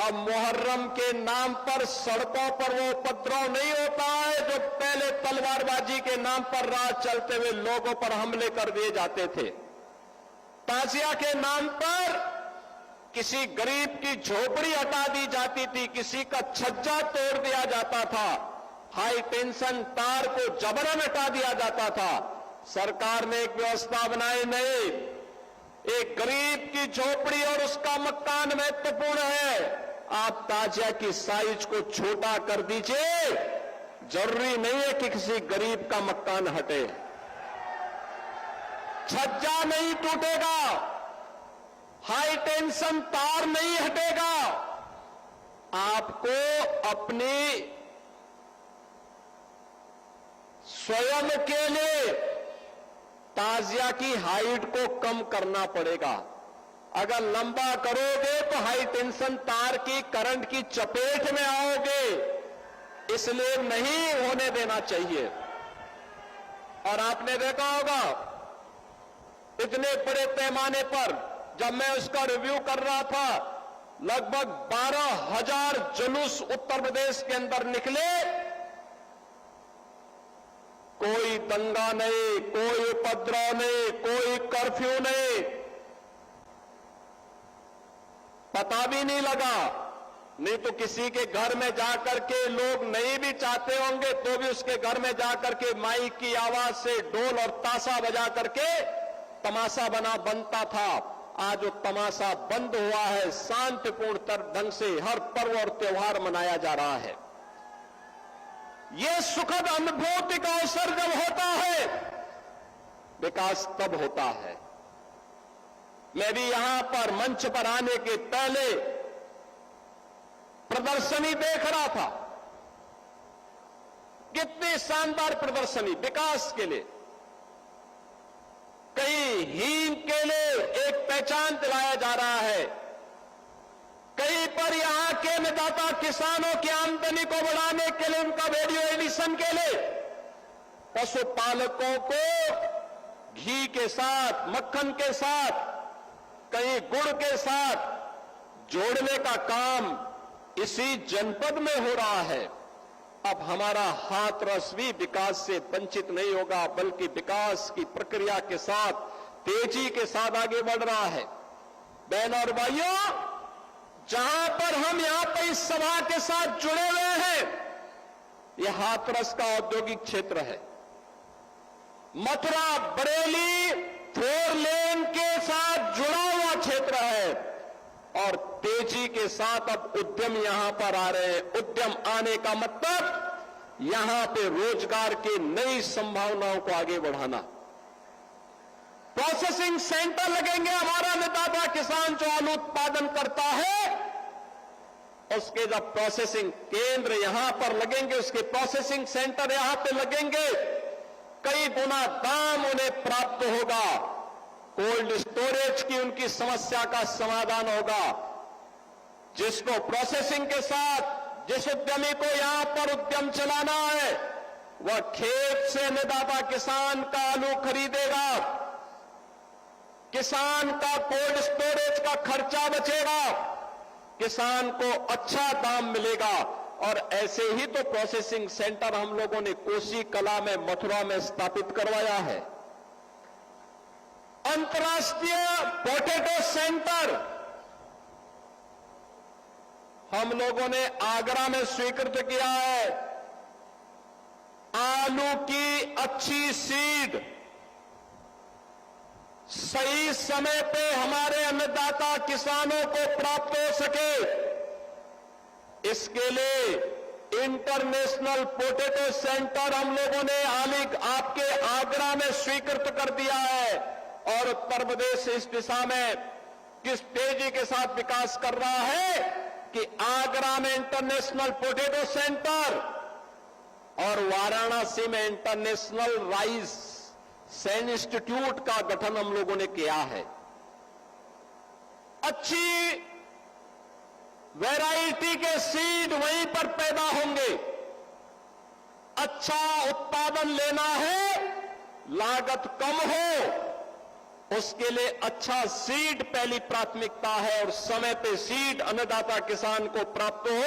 अब मुहर्रम के नाम पर सड़कों पर वो उपद्रव नहीं होता है जो पहले तलवारबाजी के नाम पर रात चलते हुए लोगों पर हमले कर दिए जाते थे। ताजिया के नाम पर किसी गरीब की झोपड़ी हटा दी जाती थी, किसी का छज्जा तोड़ दिया जाता था, हाई टेंशन तार को जबरन हटा दिया जाता था। सरकार ने एक व्यवस्था बनाई नहीं, एक गरीब की झोपड़ी और उसका मकान महत्वपूर्ण है। आप ताजिया की साइज को छोटा कर दीजिए, जरूरी नहीं है कि किसी गरीब का मकान हटे। छज्जा नहीं टूटेगा, हाई टेंशन तार नहीं हटेगा। आपको अपनी स्वयं के लिए ताजिया की हाइट को कम करना पड़ेगा। अगर लंबा करोगे तो हाई टेंशन तार की करंट की चपेट में आओगे, इसलिए नहीं होने देना चाहिए। और आपने देखा होगा इतने बड़े पैमाने पर जब मैं उसका रिव्यू कर रहा था, लगभग 12,000 जुलूस उत्तर प्रदेश के अंदर निकले। कोई दंगा नहीं, कोई उपद्रव नहीं, कोई कर्फ्यू नहीं, पता भी नहीं लगा। नहीं तो किसी के घर में जाकर के लोग नहीं भी चाहते होंगे तो भी उसके घर में जाकर के माइक की आवाज से ढोल और ताशा बजा करके तमाशा बनता था। आज वो तमाशा बंद हुआ है, शांतिपूर्ण ढंग से हर पर्व और त्योहार मनाया जा रहा है। यह सुखद अनुभूति का अवसर जब होता है, विकास तब होता है। मैं भी यहां पर मंच पर आने के पहले प्रदर्शनी देख रहा था। कितनी शानदार प्रदर्शनी विकास के लिए, कहीं हींग के लिए एक पहचान दिलाया जा रहा है, कहीं पर यहां के अन्नदाता किसानों की आमदनी को बढ़ाने के लिए, उनका वैल्यू एडिशन के लिए पशुपालकों को घी के साथ, मक्खन के साथ, कहीं गुड़ के साथ जोड़ने का काम इसी जनपद में हो रहा है। अब हमारा हाथ रस भी विकास से वंचित नहीं होगा, बल्कि विकास की प्रक्रिया के साथ तेजी के साथ आगे बढ़ रहा है। बहनों और भाइयों, जहां पर हम यहां पर इस सभा के साथ जुड़े हुए हैं, यह हाथरस का औद्योगिक क्षेत्र है। मथुरा बरेली 4 लेन के साथ जुड़ा हुआ क्षेत्र है और तेजी के साथ अब उद्यम यहां पर आ रहे हैं। उद्यम आने का मतलब यहां पे रोजगार की नई संभावनाओं को आगे बढ़ाना। प्रोसेसिंग सेंटर लगेंगे। हमारा अन्नदाता किसान जो आलू उत्पादन करता है, उसके जब प्रोसेसिंग केंद्र यहां पर लगेंगे, उसके प्रोसेसिंग सेंटर यहां पे लगेंगे, कई गुना दाम उन्हें प्राप्त होगा। कोल्ड स्टोरेज की उनकी समस्या का समाधान होगा। जिसको प्रोसेसिंग के साथ, जिस उद्यमी को यहां पर उद्यम चलाना है, वह खेत से अन्नदाता किसान का आलू खरीदेगा, किसान का कोल्ड स्टोरेज का खर्चा बचेगा, किसान को अच्छा दाम मिलेगा। और ऐसे ही तो प्रोसेसिंग सेंटर हम लोगों ने कोसी कला में, मथुरा में स्थापित करवाया है। अंतर्राष्ट्रीय पोटैटो सेंटर हम लोगों ने आगरा में स्वीकृत किया है। आलू की अच्छी सीड सही समय पे हमारे अन्नदाता किसानों को प्राप्त हो सके, इसके लिए इंटरनेशनल पोटैटो सेंटर हम लोगों ने आपके आगरा में स्वीकृत कर दिया है। और उत्तर प्रदेश इस दिशा में किस तेजी के साथ विकास कर रहा है कि आगरा में इंटरनेशनल पोटैटो सेंटर और वाराणसी में इंटरनेशनल राइस सैन इंस्टीट्यूट का गठन हम लोगों ने किया है। अच्छी वैरायटी के सीड वहीं पर पैदा होंगे। अच्छा उत्पादन लेना है, लागत कम हो, उसके लिए अच्छा सीड पहली प्राथमिकता है और समय पे सीड अन्नदाता किसान को प्राप्त हो,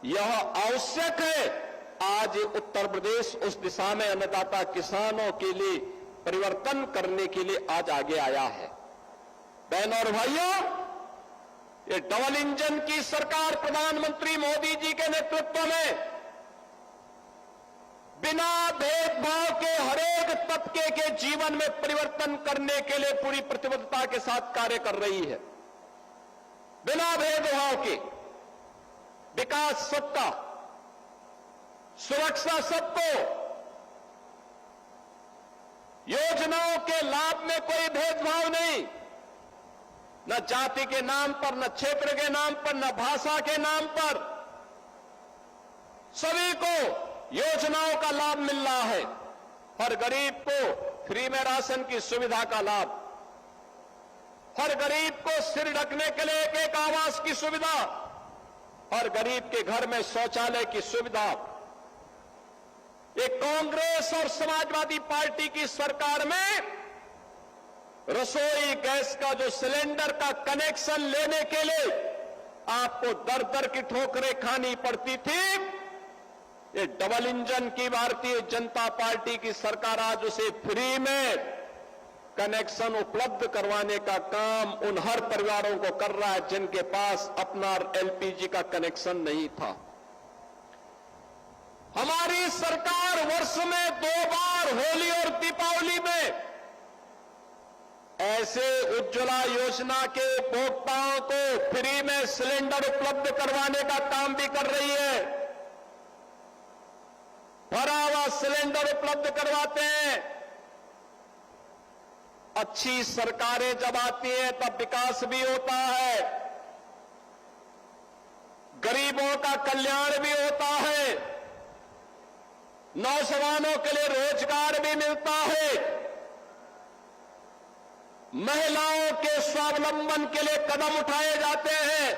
यह आवश्यक है। आज उत्तर प्रदेश उस दिशा में अन्नदाता किसानों के लिए परिवर्तन करने के लिए आज आगे आया है। बहनों और भाइयों, ये डबल इंजन की सरकार प्रधानमंत्री मोदी जी के नेतृत्व में बिना भेदभाव के हरेक तबके के जीवन में परिवर्तन करने के लिए पूरी प्रतिबद्धता के साथ कार्य कर रही है। बिना भेदभाव के विकास सबका, सुरक्षा सबको, योजनाओं के लाभ में कोई भेदभाव नहीं, न जाति के नाम पर, न क्षेत्र के नाम पर, न भाषा के नाम पर, सभी को योजनाओं का लाभ मिल रहा है। हर गरीब को फ्री में राशन की सुविधा का लाभ, हर गरीब को सिर ढकने के लिए एक आवास की सुविधा, हर गरीब के घर में शौचालय की सुविधा। एक कांग्रेस और समाजवादी पार्टी की सरकार में रसोई गैस का जो सिलेंडर का कनेक्शन लेने के लिए आपको दर दर की ठोकरें खानी पड़ती थी, ये डबल इंजन की भारतीय जनता पार्टी की सरकार आज उसे फ्री में कनेक्शन उपलब्ध करवाने का काम उन हर परिवारों को कर रहा है जिनके पास अपना एलपीजी का कनेक्शन नहीं था। हमारी सरकार वर्ष में 2 बार होली और दीपावली में ऐसे उज्ज्वला योजना के उपभोक्ताओं को फ्री में सिलेंडर उपलब्ध करवाने का काम भी कर रही है। भरा हुआ सिलेंडर उपलब्ध करवाते हैं। अच्छी सरकारें जब आती हैं तब विकास भी होता है, गरीबों का कल्याण भी होता है, नौजवानों के लिए रोजगार भी मिलता है, महिलाओं के स्वावलंबन के लिए कदम उठाए जाते हैं,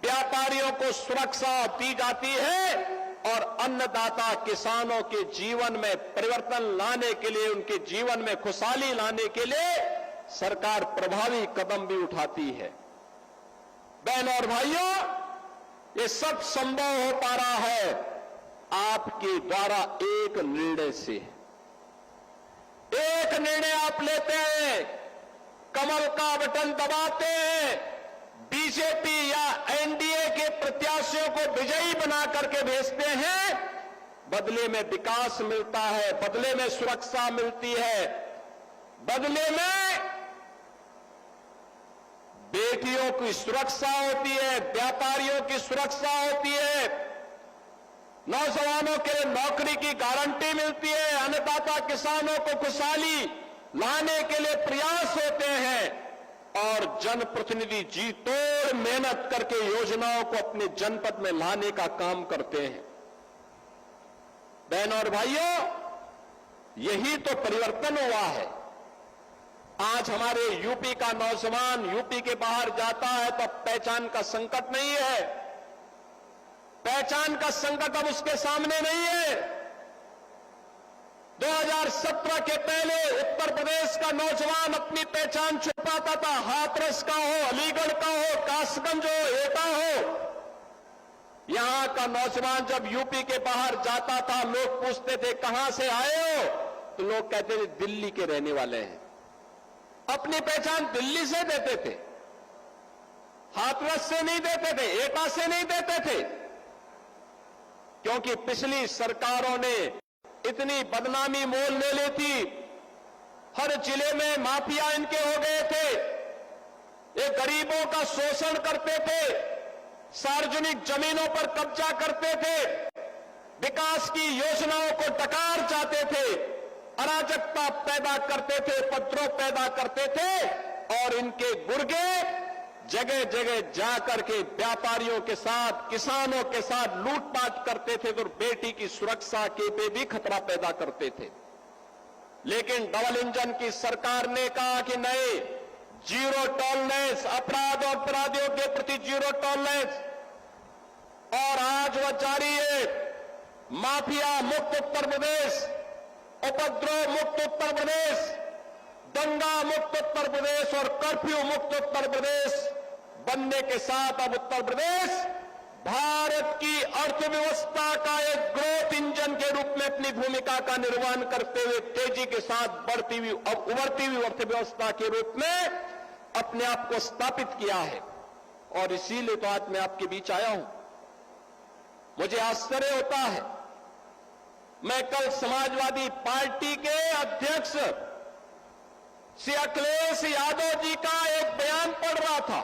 व्यापारियों को सुरक्षा दी जाती है और अन्नदाता किसानों के जीवन में परिवर्तन लाने के लिए, उनके जीवन में खुशहाली लाने के लिए सरकार प्रभावी कदम भी उठाती है। बहनों और भाइयों, ये सब संभव हो पा रहा है आपके द्वारा एक निर्णय से। एक निर्णय आप लेते हैं, कमल का बटन दबाते हैं, बीजेपी या एनडीए के प्रत्याशियों को विजयी बना करके भेजते हैं, बदले में विकास मिलता है, बदले में सुरक्षा मिलती है, बदले में बेटियों की सुरक्षा होती है, व्यापारियों की सुरक्षा होती है, नौजवानों के लिए नौकरी की गारंटी मिलती है, अन्नदाता किसानों को खुशहाली लाने के लिए प्रयास होते हैं और जनप्रतिनिधि जी तोड़ मेहनत करके योजनाओं को अपने जनपद में लाने का काम करते हैं। बहनों और भाइयों, यही तो परिवर्तन हुआ है। आज हमारे यूपी का नौजवान यूपी के बाहर जाता है तो पहचान का संकट नहीं है, पहचान का संकट अब उसके सामने नहीं है। 2017 के पहले उत्तर प्रदेश का नौजवान अपनी पहचान छुपाता था, हाथरस का हो, अलीगढ़ का हो, कासगंज हो, एटा हो। यहां का नौजवान जब यूपी के बाहर जाता था, लोग पूछते थे कहां से आए हो, तो लोग कहते थे दिल्ली के रहने वाले हैं। अपनी पहचान दिल्ली से देते थे, हाथरस से नहीं देते थे, एटा से नहीं देते थे, क्योंकि पिछली सरकारों ने इतनी बदनामी मोल ले ली थी। हर जिले में माफिया इनके हो गए थे, ये गरीबों का शोषण करते थे, सार्वजनिक जमीनों पर कब्जा करते थे, विकास की योजनाओं को डकार जाते थे, अराजकता पैदा करते थे, उपद्रव पैदा करते थे और इनके गुर्गे जगह जगह जाकर के व्यापारियों के साथ, किसानों के साथ लूटपाट करते थे तो बेटी की सुरक्षा के पे भी खतरा पैदा करते थे। लेकिन डबल इंजन की सरकार ने कहा कि नहीं, जीरो टॉलरेंस, अपराध और अपराधियों के प्रति जीरो टॉलरेंस, और आज वह जारी है। माफिया मुक्त उत्तर प्रदेश, उपद्रव मुक्त उत्तर प्रदेश, दंगा मुक्त उत्तर प्रदेश और कर्फ्यू मुक्त उत्तर प्रदेश बनने के साथ अब उत्तर प्रदेश भारत की अर्थव्यवस्था का एक ग्रोथ इंजन के रूप में अपनी भूमिका का निर्वहन करते हुए तेजी के साथ बढ़ती हुई उभरती हुई अर्थव्यवस्था के रूप में अपने आप को स्थापित किया है। और इसीलिए तो आज मैं आपके बीच आया हूं। मुझे आश्चर्य होता है, मैं कल समाजवादी पार्टी के अध्यक्ष श्री अखिलेश यादव जी का एक बयान पढ़ रहा था।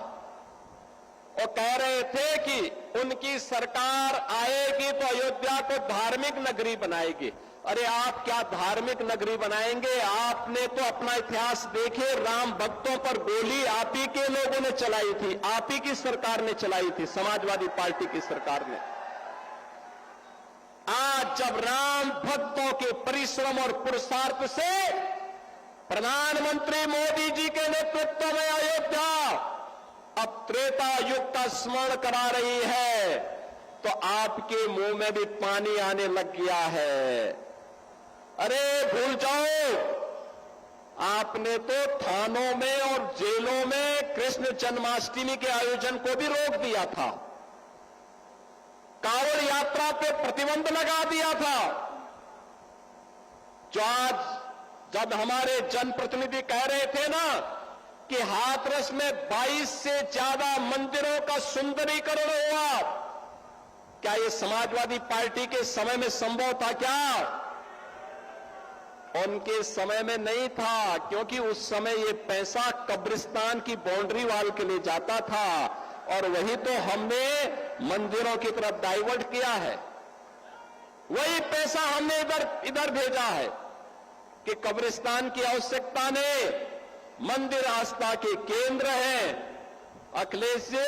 वो कह रहे थे कि उनकी सरकार आएगी तो अयोध्या को धार्मिक नगरी बनाएगी। अरे आप क्या धार्मिक नगरी बनाएंगे? आपने तो अपना इतिहास देखे, राम भक्तों पर गोली आप ही के लोगों ने चलाई थी, आप ही की सरकार ने चलाई थी, समाजवादी पार्टी की सरकार ने। आज जब राम भक्तों के परिश्रम और पुरुषार्थ से प्रधानमंत्री मोदी जी के नेतृत्व में अयोध्या अब त्रेता युग का स्मरण करा रही है, तो आपके मुंह में भी पानी आने लग गया है। अरे भूल जाओ, आपने तो थानों में और जेलों में कृष्ण जन्माष्टमी के आयोजन को भी रोक दिया था, कांवड़ यात्रा पे प्रतिबंध लगा दिया था। जो आज जब हमारे जनप्रतिनिधि कह रहे थे ना कि हाथरस में 22 से ज्यादा मंदिरों का सुंदरीकरण हुआ, क्या ये समाजवादी पार्टी के समय में संभव था? क्या उनके समय में नहीं था, क्योंकि उस समय ये पैसा कब्रिस्तान की बाउंड्री वाल के लिए जाता था और वही तो हमने मंदिरों की तरफ डाइवर्ट किया है। वही पैसा हमने इधर भेजा है कि कब्रिस्तान की आवश्यकता ने, मंदिर आस्था के केंद्र हैं। अखिलेश जी,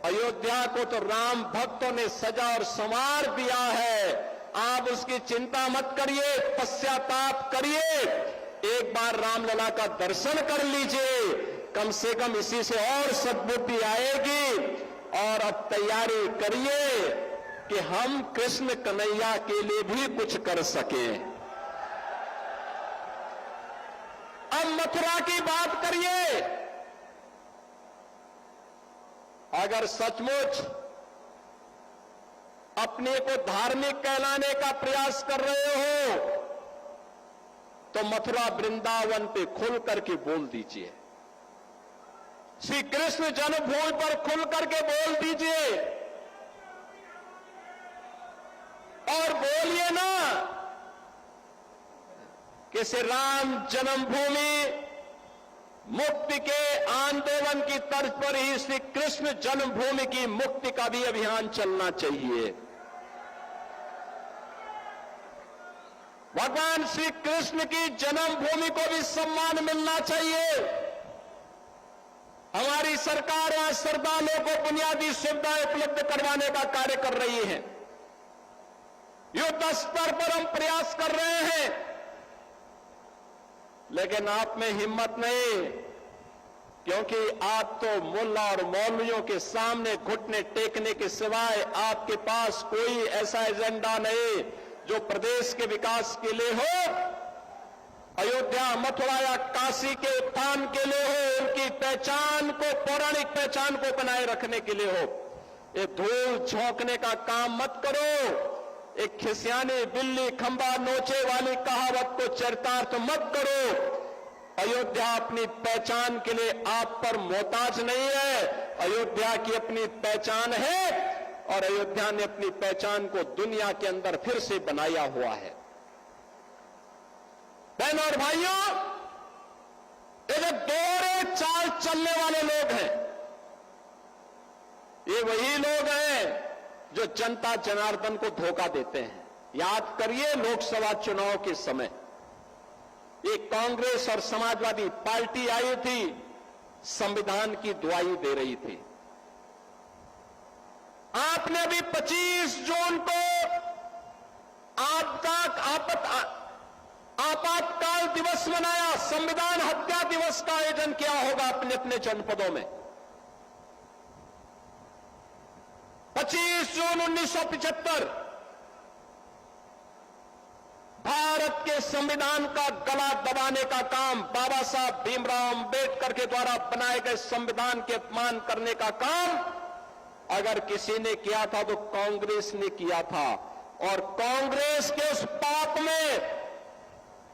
अयोध्या को तो राम भक्तों ने सजा और संवार दिया है, आप उसकी चिंता मत करिए, पश्चाताप करिए, एक बार रामलला का दर्शन कर लीजिए, कम से कम इसी से और सद्बुद्धि आएगी। और अब तैयारी करिए कि हम कृष्ण कन्हैया के लिए भी कुछ कर सकें। अब मथुरा की बात करिए। अगर सचमुच अपने को धार्मिक कहलाने का प्रयास कर रहे हो तो मथुरा वृंदावन पे खुल करके बोल दीजिए, श्री कृष्ण जन्मभूमि पर खुल करके बोल दीजिए और बोलिए ना कि श्री राम जन्मभूमि मुक्ति के आंदोलन की तर्ज पर ही श्री कृष्ण जन्मभूमि की मुक्ति का भी अभियान चलना चाहिए। भगवान श्री कृष्ण की जन्मभूमि को भी सम्मान मिलना चाहिए। हमारी सरकार आज श्रद्धालुओं को बुनियादी सुविधाएं उपलब्ध करवाने का कार्य कर रही है। युद्ध स्तर पर हम प्रयास कर रहे हैं, लेकिन आप में हिम्मत नहीं, क्योंकि आप तो मुल्ला और मौलवियों के सामने घुटने टेकने के सिवाय आपके पास कोई ऐसा एजेंडा नहीं जो प्रदेश के विकास के लिए हो, अयोध्या, मथुरा या काशी के उत्थान के लिए हो, उनकी पहचान को, पौराणिक पहचान को बनाए रखने के लिए हो। ये धूल झोंकने का काम मत करो, एक खिसियानी बिल्ली खंबा नोचे वाली कहावत को चरितार्थ मत करो। अयोध्या अपनी पहचान के लिए आप पर मोहताज नहीं है, अयोध्या की अपनी पहचान है और अयोध्या ने अपनी पहचान को दुनिया के अंदर फिर से बनाया हुआ है। बहनों और भाइयों, ये जो दोहरे चाल चलने वाले लोग हैं, ये वही लोग हैं जो जनता जनार्दन को धोखा देते हैं। याद करिए, लोकसभा चुनाव के समय एक कांग्रेस और समाजवादी पार्टी आई थी, संविधान की दुहाई दे रही थी। आपने भी 25 जून को आपातकाल दिवस मनाया, संविधान हत्या दिवस का आयोजन किया होगा अपने अपने जनपदों में। 25 जून 1975 भारत के संविधान का गला दबाने का काम, बाबा साहब भीमराव अंबेडकर के द्वारा बनाए गए संविधान के अपमान करने का काम अगर किसी ने किया था तो कांग्रेस ने किया था। और कांग्रेस के उस पाप में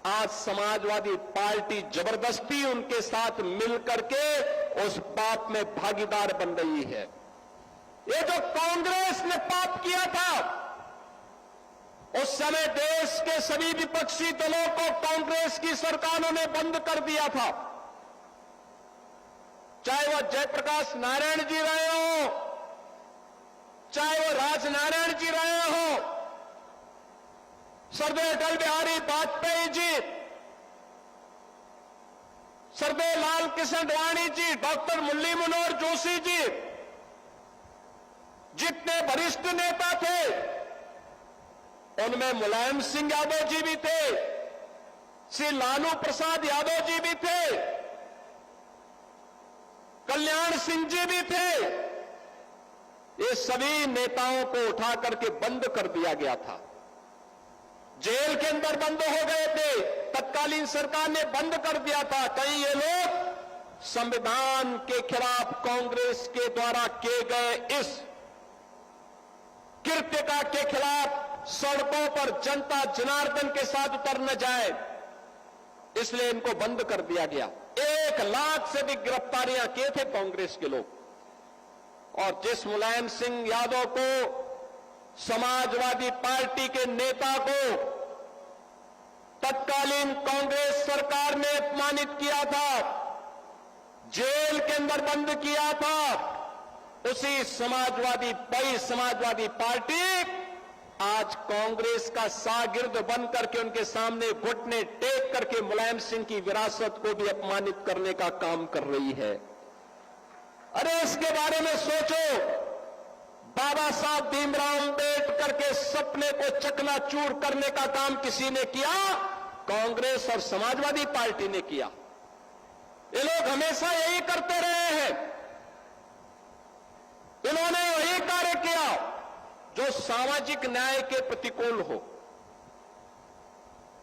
आज समाजवादी पार्टी जबरदस्ती उनके साथ मिलकर के उस पाप में भागीदार बन रही है। ये जो कांग्रेस ने पाप किया था, उस समय देश के सभी विपक्षी दलों को कांग्रेस की सरकारों ने बंद कर दिया था। चाहे वह जयप्रकाश नारायण जी रहे हो, चाहे वो राजनारायण जी रहे हो, सरदार अटल बिहारी वाजपेयी जी, सरदार लाल कृष्ण अडवाणी जी, डॉक्टर मुरली मनोहर जोशी जी, जितने वरिष्ठ नेता थे उनमें मुलायम सिंह यादव जी भी थे, श्री लालू प्रसाद यादव जी भी थे, कल्याण सिंह जी भी थे। ये सभी नेताओं को उठा करके बंद कर दिया गया था, जेल के अंदर बंद हो गए थे, तत्कालीन सरकार ने बंद कर दिया था। कहीं ये लोग संविधान के खिलाफ कांग्रेस के द्वारा किए गए इस कृत्य के खिलाफ सड़कों पर जनता जनार्दन के साथ उतर न जाए, इसलिए इनको बंद कर दिया गया। 1 लाख से भी गिरफ्तारियां किए थे कांग्रेस के लोग। और जिस मुलायम सिंह यादव को, समाजवादी पार्टी के नेता को तत्कालीन कांग्रेस सरकार ने अपमानित किया था, जेल के अंदर बंद किया था, उसी समाजवादी पार्टी आज कांग्रेस का शागिर्द बनकर के उनके सामने घुटने टेक करके मुलायम सिंह की विरासत को भी अपमानित करने का काम कर रही है। अरे इसके बारे में सोचो, बाबा साहब भीमराव अंबेडकर के सपने को चकनाचूर करने का काम किसी ने किया? कांग्रेस और समाजवादी पार्टी ने किया। ये लोग हमेशा यही करते रहे हैं। इन्होंने वही कार्य किया जो सामाजिक न्याय के प्रतिकूल हो।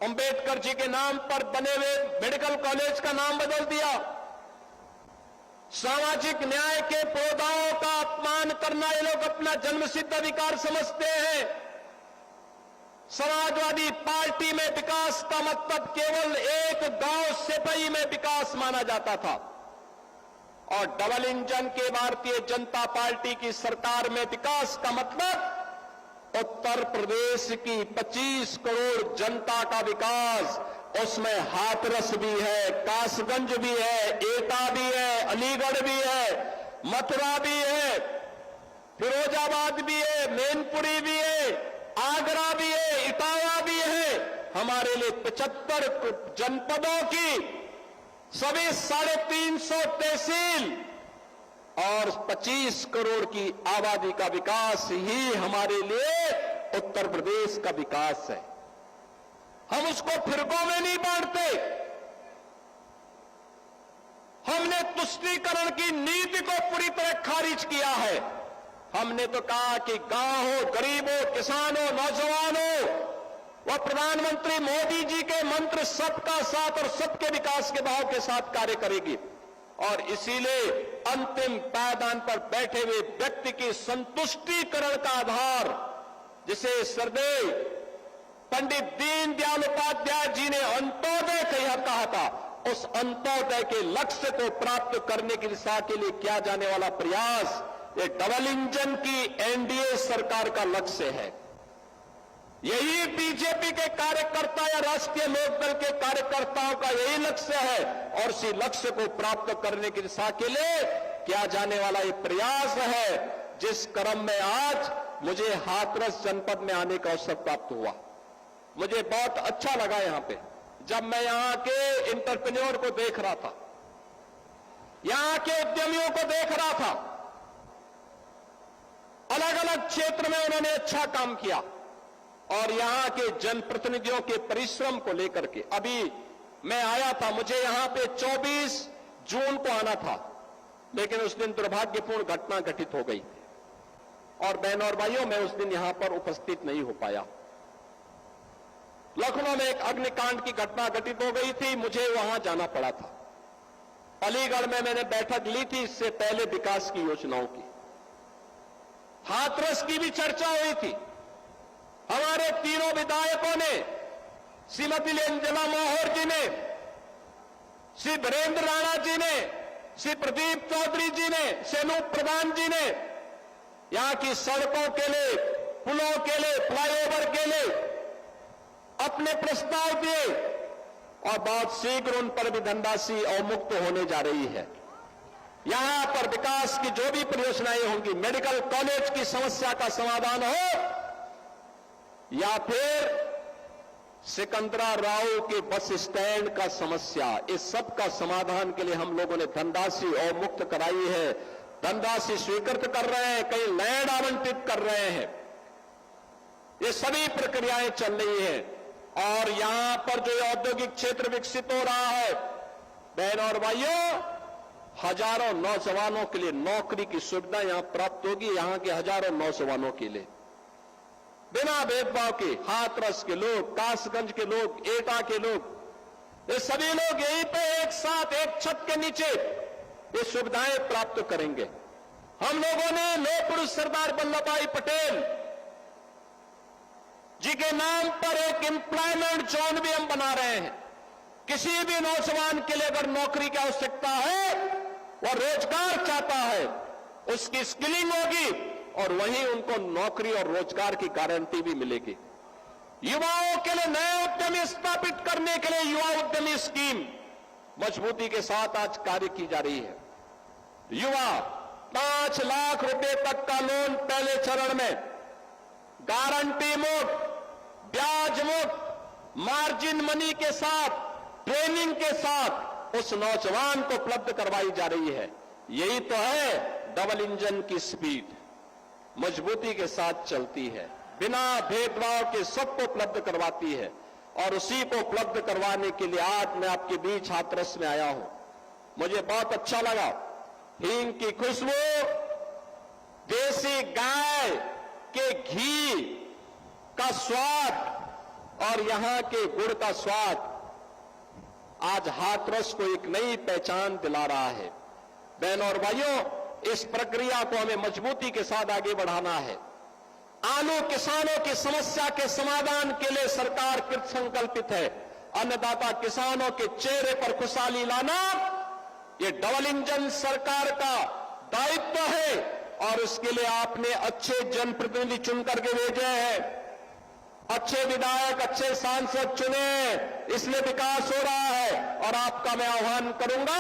अंबेडकर जी के नाम पर बने हुए मेडिकल कॉलेज का नाम बदल दिया। सामाजिक न्याय के पौधाओं का अपमान करना ये लोग अपना जन्मसिद्ध अधिकार समझते हैं। समाजवादी पार्टी में विकास का मतलब केवल एक गांव सिपही में विकास माना जाता था, और डबल इंजन के भारतीय जनता पार्टी की सरकार में विकास का मतलब उत्तर प्रदेश की 25 करोड़ जनता का विकास। उसमें हाथरस भी है, कासगंज भी है, एटा भी है, अलीगढ़ भी है, मथुरा भी है, फिरोजाबाद भी है, मैनपुरी भी है, आगरा भी है, इटावा भी है। हमारे लिए 75 जनपदों की सभी 350 तहसील और 25 करोड़ की आबादी का विकास ही हमारे लिए उत्तर प्रदेश का विकास है। हम उसको फिरकों में नहीं बांटते। हमने तुष्टीकरण की नीति को पूरी तरह खारिज किया है। हमने तो कहा कि गांव हो, गरीब हो, किसान हो, नौजवान हो, वह प्रधानमंत्री मोदी जी के मंत्र सबका साथ और सबके विकास के भाव के साथ कार्य करेगी। और इसीलिए अंतिम पायदान पर बैठे हुए व्यक्ति की संतुष्टीकरण का आधार, जिसे सरदेव पंडित दीनदयाल उपाध्याय जी ने अंत्योदय कहा था, उस अंत्योदय के लक्ष्य को प्राप्त करने की दिशा के लिए किया जाने वाला प्रयास ये डबल इंजन की एनडीए सरकार का लक्ष्य है। यही बीजेपी के कार्यकर्ता या राष्ट्रीय लोकदल के कार्यकर्ताओं का यही लक्ष्य है, और इसी लक्ष्य को प्राप्त करने की दिशा के लिए किया जाने वाला ये प्रयास है, जिस क्रम में आज मुझे हाथरस जनपद में आने का अवसर प्राप्त हुआ। मुझे बहुत अच्छा लगा यहां पे, जब मैं यहां के इंटरप्रेन्योर को देख रहा था, यहां के उद्यमियों को देख रहा था। अलग अलग क्षेत्र में उन्होंने अच्छा काम किया, और यहां के जनप्रतिनिधियों के परिश्रम को लेकर के अभी मैं आया था, मुझे यहां पे 24 जून को आना था, लेकिन उस दिन दुर्भाग्यपूर्ण घटना घटित हो गई और बहनों और भाइयों मैं उस दिन यहां पर उपस्थित नहीं हो पाया। लखनऊ में एक अग्निकांड की घटना घटित हो गई थी, मुझे वहां जाना पड़ा था। अलीगढ़ में मैंने बैठक ली थी इससे पहले विकास की योजनाओं की, हाथरस की भी चर्चा हुई थी। हमारे तीनों विधायकों ने, श्रीमती अंजना मोहर जी ने, श्री वीरेंद्र राणा जी ने, श्री प्रदीप चौधरी जी ने, सेनू प्रधान जी ने यहां की सड़कों के लिए, पुलों के लिए, फ्लाईओवर के लिए अपने प्रस्ताव दिए और बहुत शीघ्र उन पर भी धनराशि अवमुक्त होने जा रही है। यहां पर विकास की जो भी परियोजनाएं होंगी, मेडिकल कॉलेज की समस्या का समाधान हो या फिर सिकंदरा राव के बस स्टैंड का समस्या, इस सब का समाधान के लिए हम लोगों ने धनराशि अवमुक्त कराई है, धनराशि स्वीकृत कर रहे हैं, कई लैंड आवंटित कर रहे हैं। ये सभी प्रक्रियाएं चल रही हैं और यहां पर जो औद्योगिक क्षेत्र विकसित हो रहा है, बहनों और भाइयों, हजारों नौजवानों के लिए नौकरी की सुविधा यहां प्राप्त होगी। यहां के हजारों नौजवानों के लिए बिना भेदभाव के, हाथरस के लोग, कासगंज के लोग, एटा के लोग, ये सभी लोग यहीं पे एक साथ एक छत के नीचे ये सुविधाएं प्राप्त करेंगे। हम लोगों ने लौह पुरुष सरदार वल्लभ भाई पटेल जी के नाम पर एक एम्प्लॉयमेंट जोन भी हम बना रहे हैं। किसी भी नौजवान के लिए अगर नौकरी की आवश्यकता है, वह रोजगार चाहता है, उसकी स्किलिंग होगी और वहीं उनको नौकरी और रोजगार की गारंटी भी मिलेगी। युवाओं के लिए नए उद्यमी स्थापित करने के लिए युवा उद्यमी स्कीम मजबूती के साथ आज कार्य की जा रही है। युवा 5 लाख रुपए तक का लोन पहले चरण में गारंटी मुक्त, ब्याज मुक्त, मार्जिन मनी के साथ, ट्रेनिंग के साथ उस नौजवान को उपलब्ध करवाई जा रही है। यही तो है डबल इंजन की स्पीड, मजबूती के साथ चलती है, बिना भेदभाव के सबको उपलब्ध करवाती है और उसी को उपलब्ध करवाने के लिए आज मैं आपके बीच हाथरस में आया हूं। मुझे बहुत अच्छा लगा, हींग की खुशबू, देसी गाय के घी का स्वाद और यहां के गुड़ का स्वाद आज हाथरस को एक नई पहचान दिला रहा है। बहनों और भाइयों, इस प्रक्रिया को हमें मजबूती के साथ आगे बढ़ाना है। आलू किसानों की समस्या के समाधान के लिए सरकार कृत संकल्पित है। अन्नदाता किसानों के चेहरे पर खुशहाली लाना ये डबल इंजन सरकार का दायित्व है और उसके लिए आपने अच्छे जनप्रतिनिधि चुन करके भेजे हैं, अच्छे विधायक, अच्छे सांसद चुने, इसलिए विकास हो रहा है। और आपका मैं आह्वान करूंगा,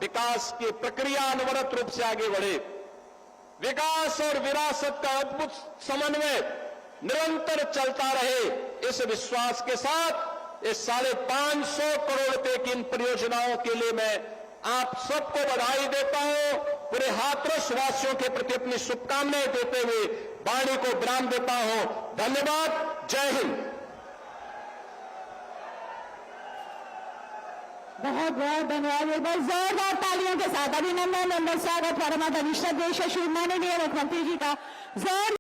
विकास की प्रक्रिया अनवरत रूप से आगे बढ़े। विकास और विरासत का अद्भुत समन्वय निरंतर चलता रहे, इस विश्वास के साथ इस 550 करोड़ रुपए की इन परियोजनाओं के लिए मैं आप सबको बधाई देता हूं। पूरे हाथरस वासियों के प्रति अपनी शुभकामनाएं देते हुए वाणी को विराम देता हूं। धन्यवाद। जय हिंद। बहुत बहुत धन्यवाद। एक बार जोरदार तालियों के साथ अभिनंदन और स्वागत परमात्मा विश्व देश श्री माननीय मुख्यमंत्री जी का जोर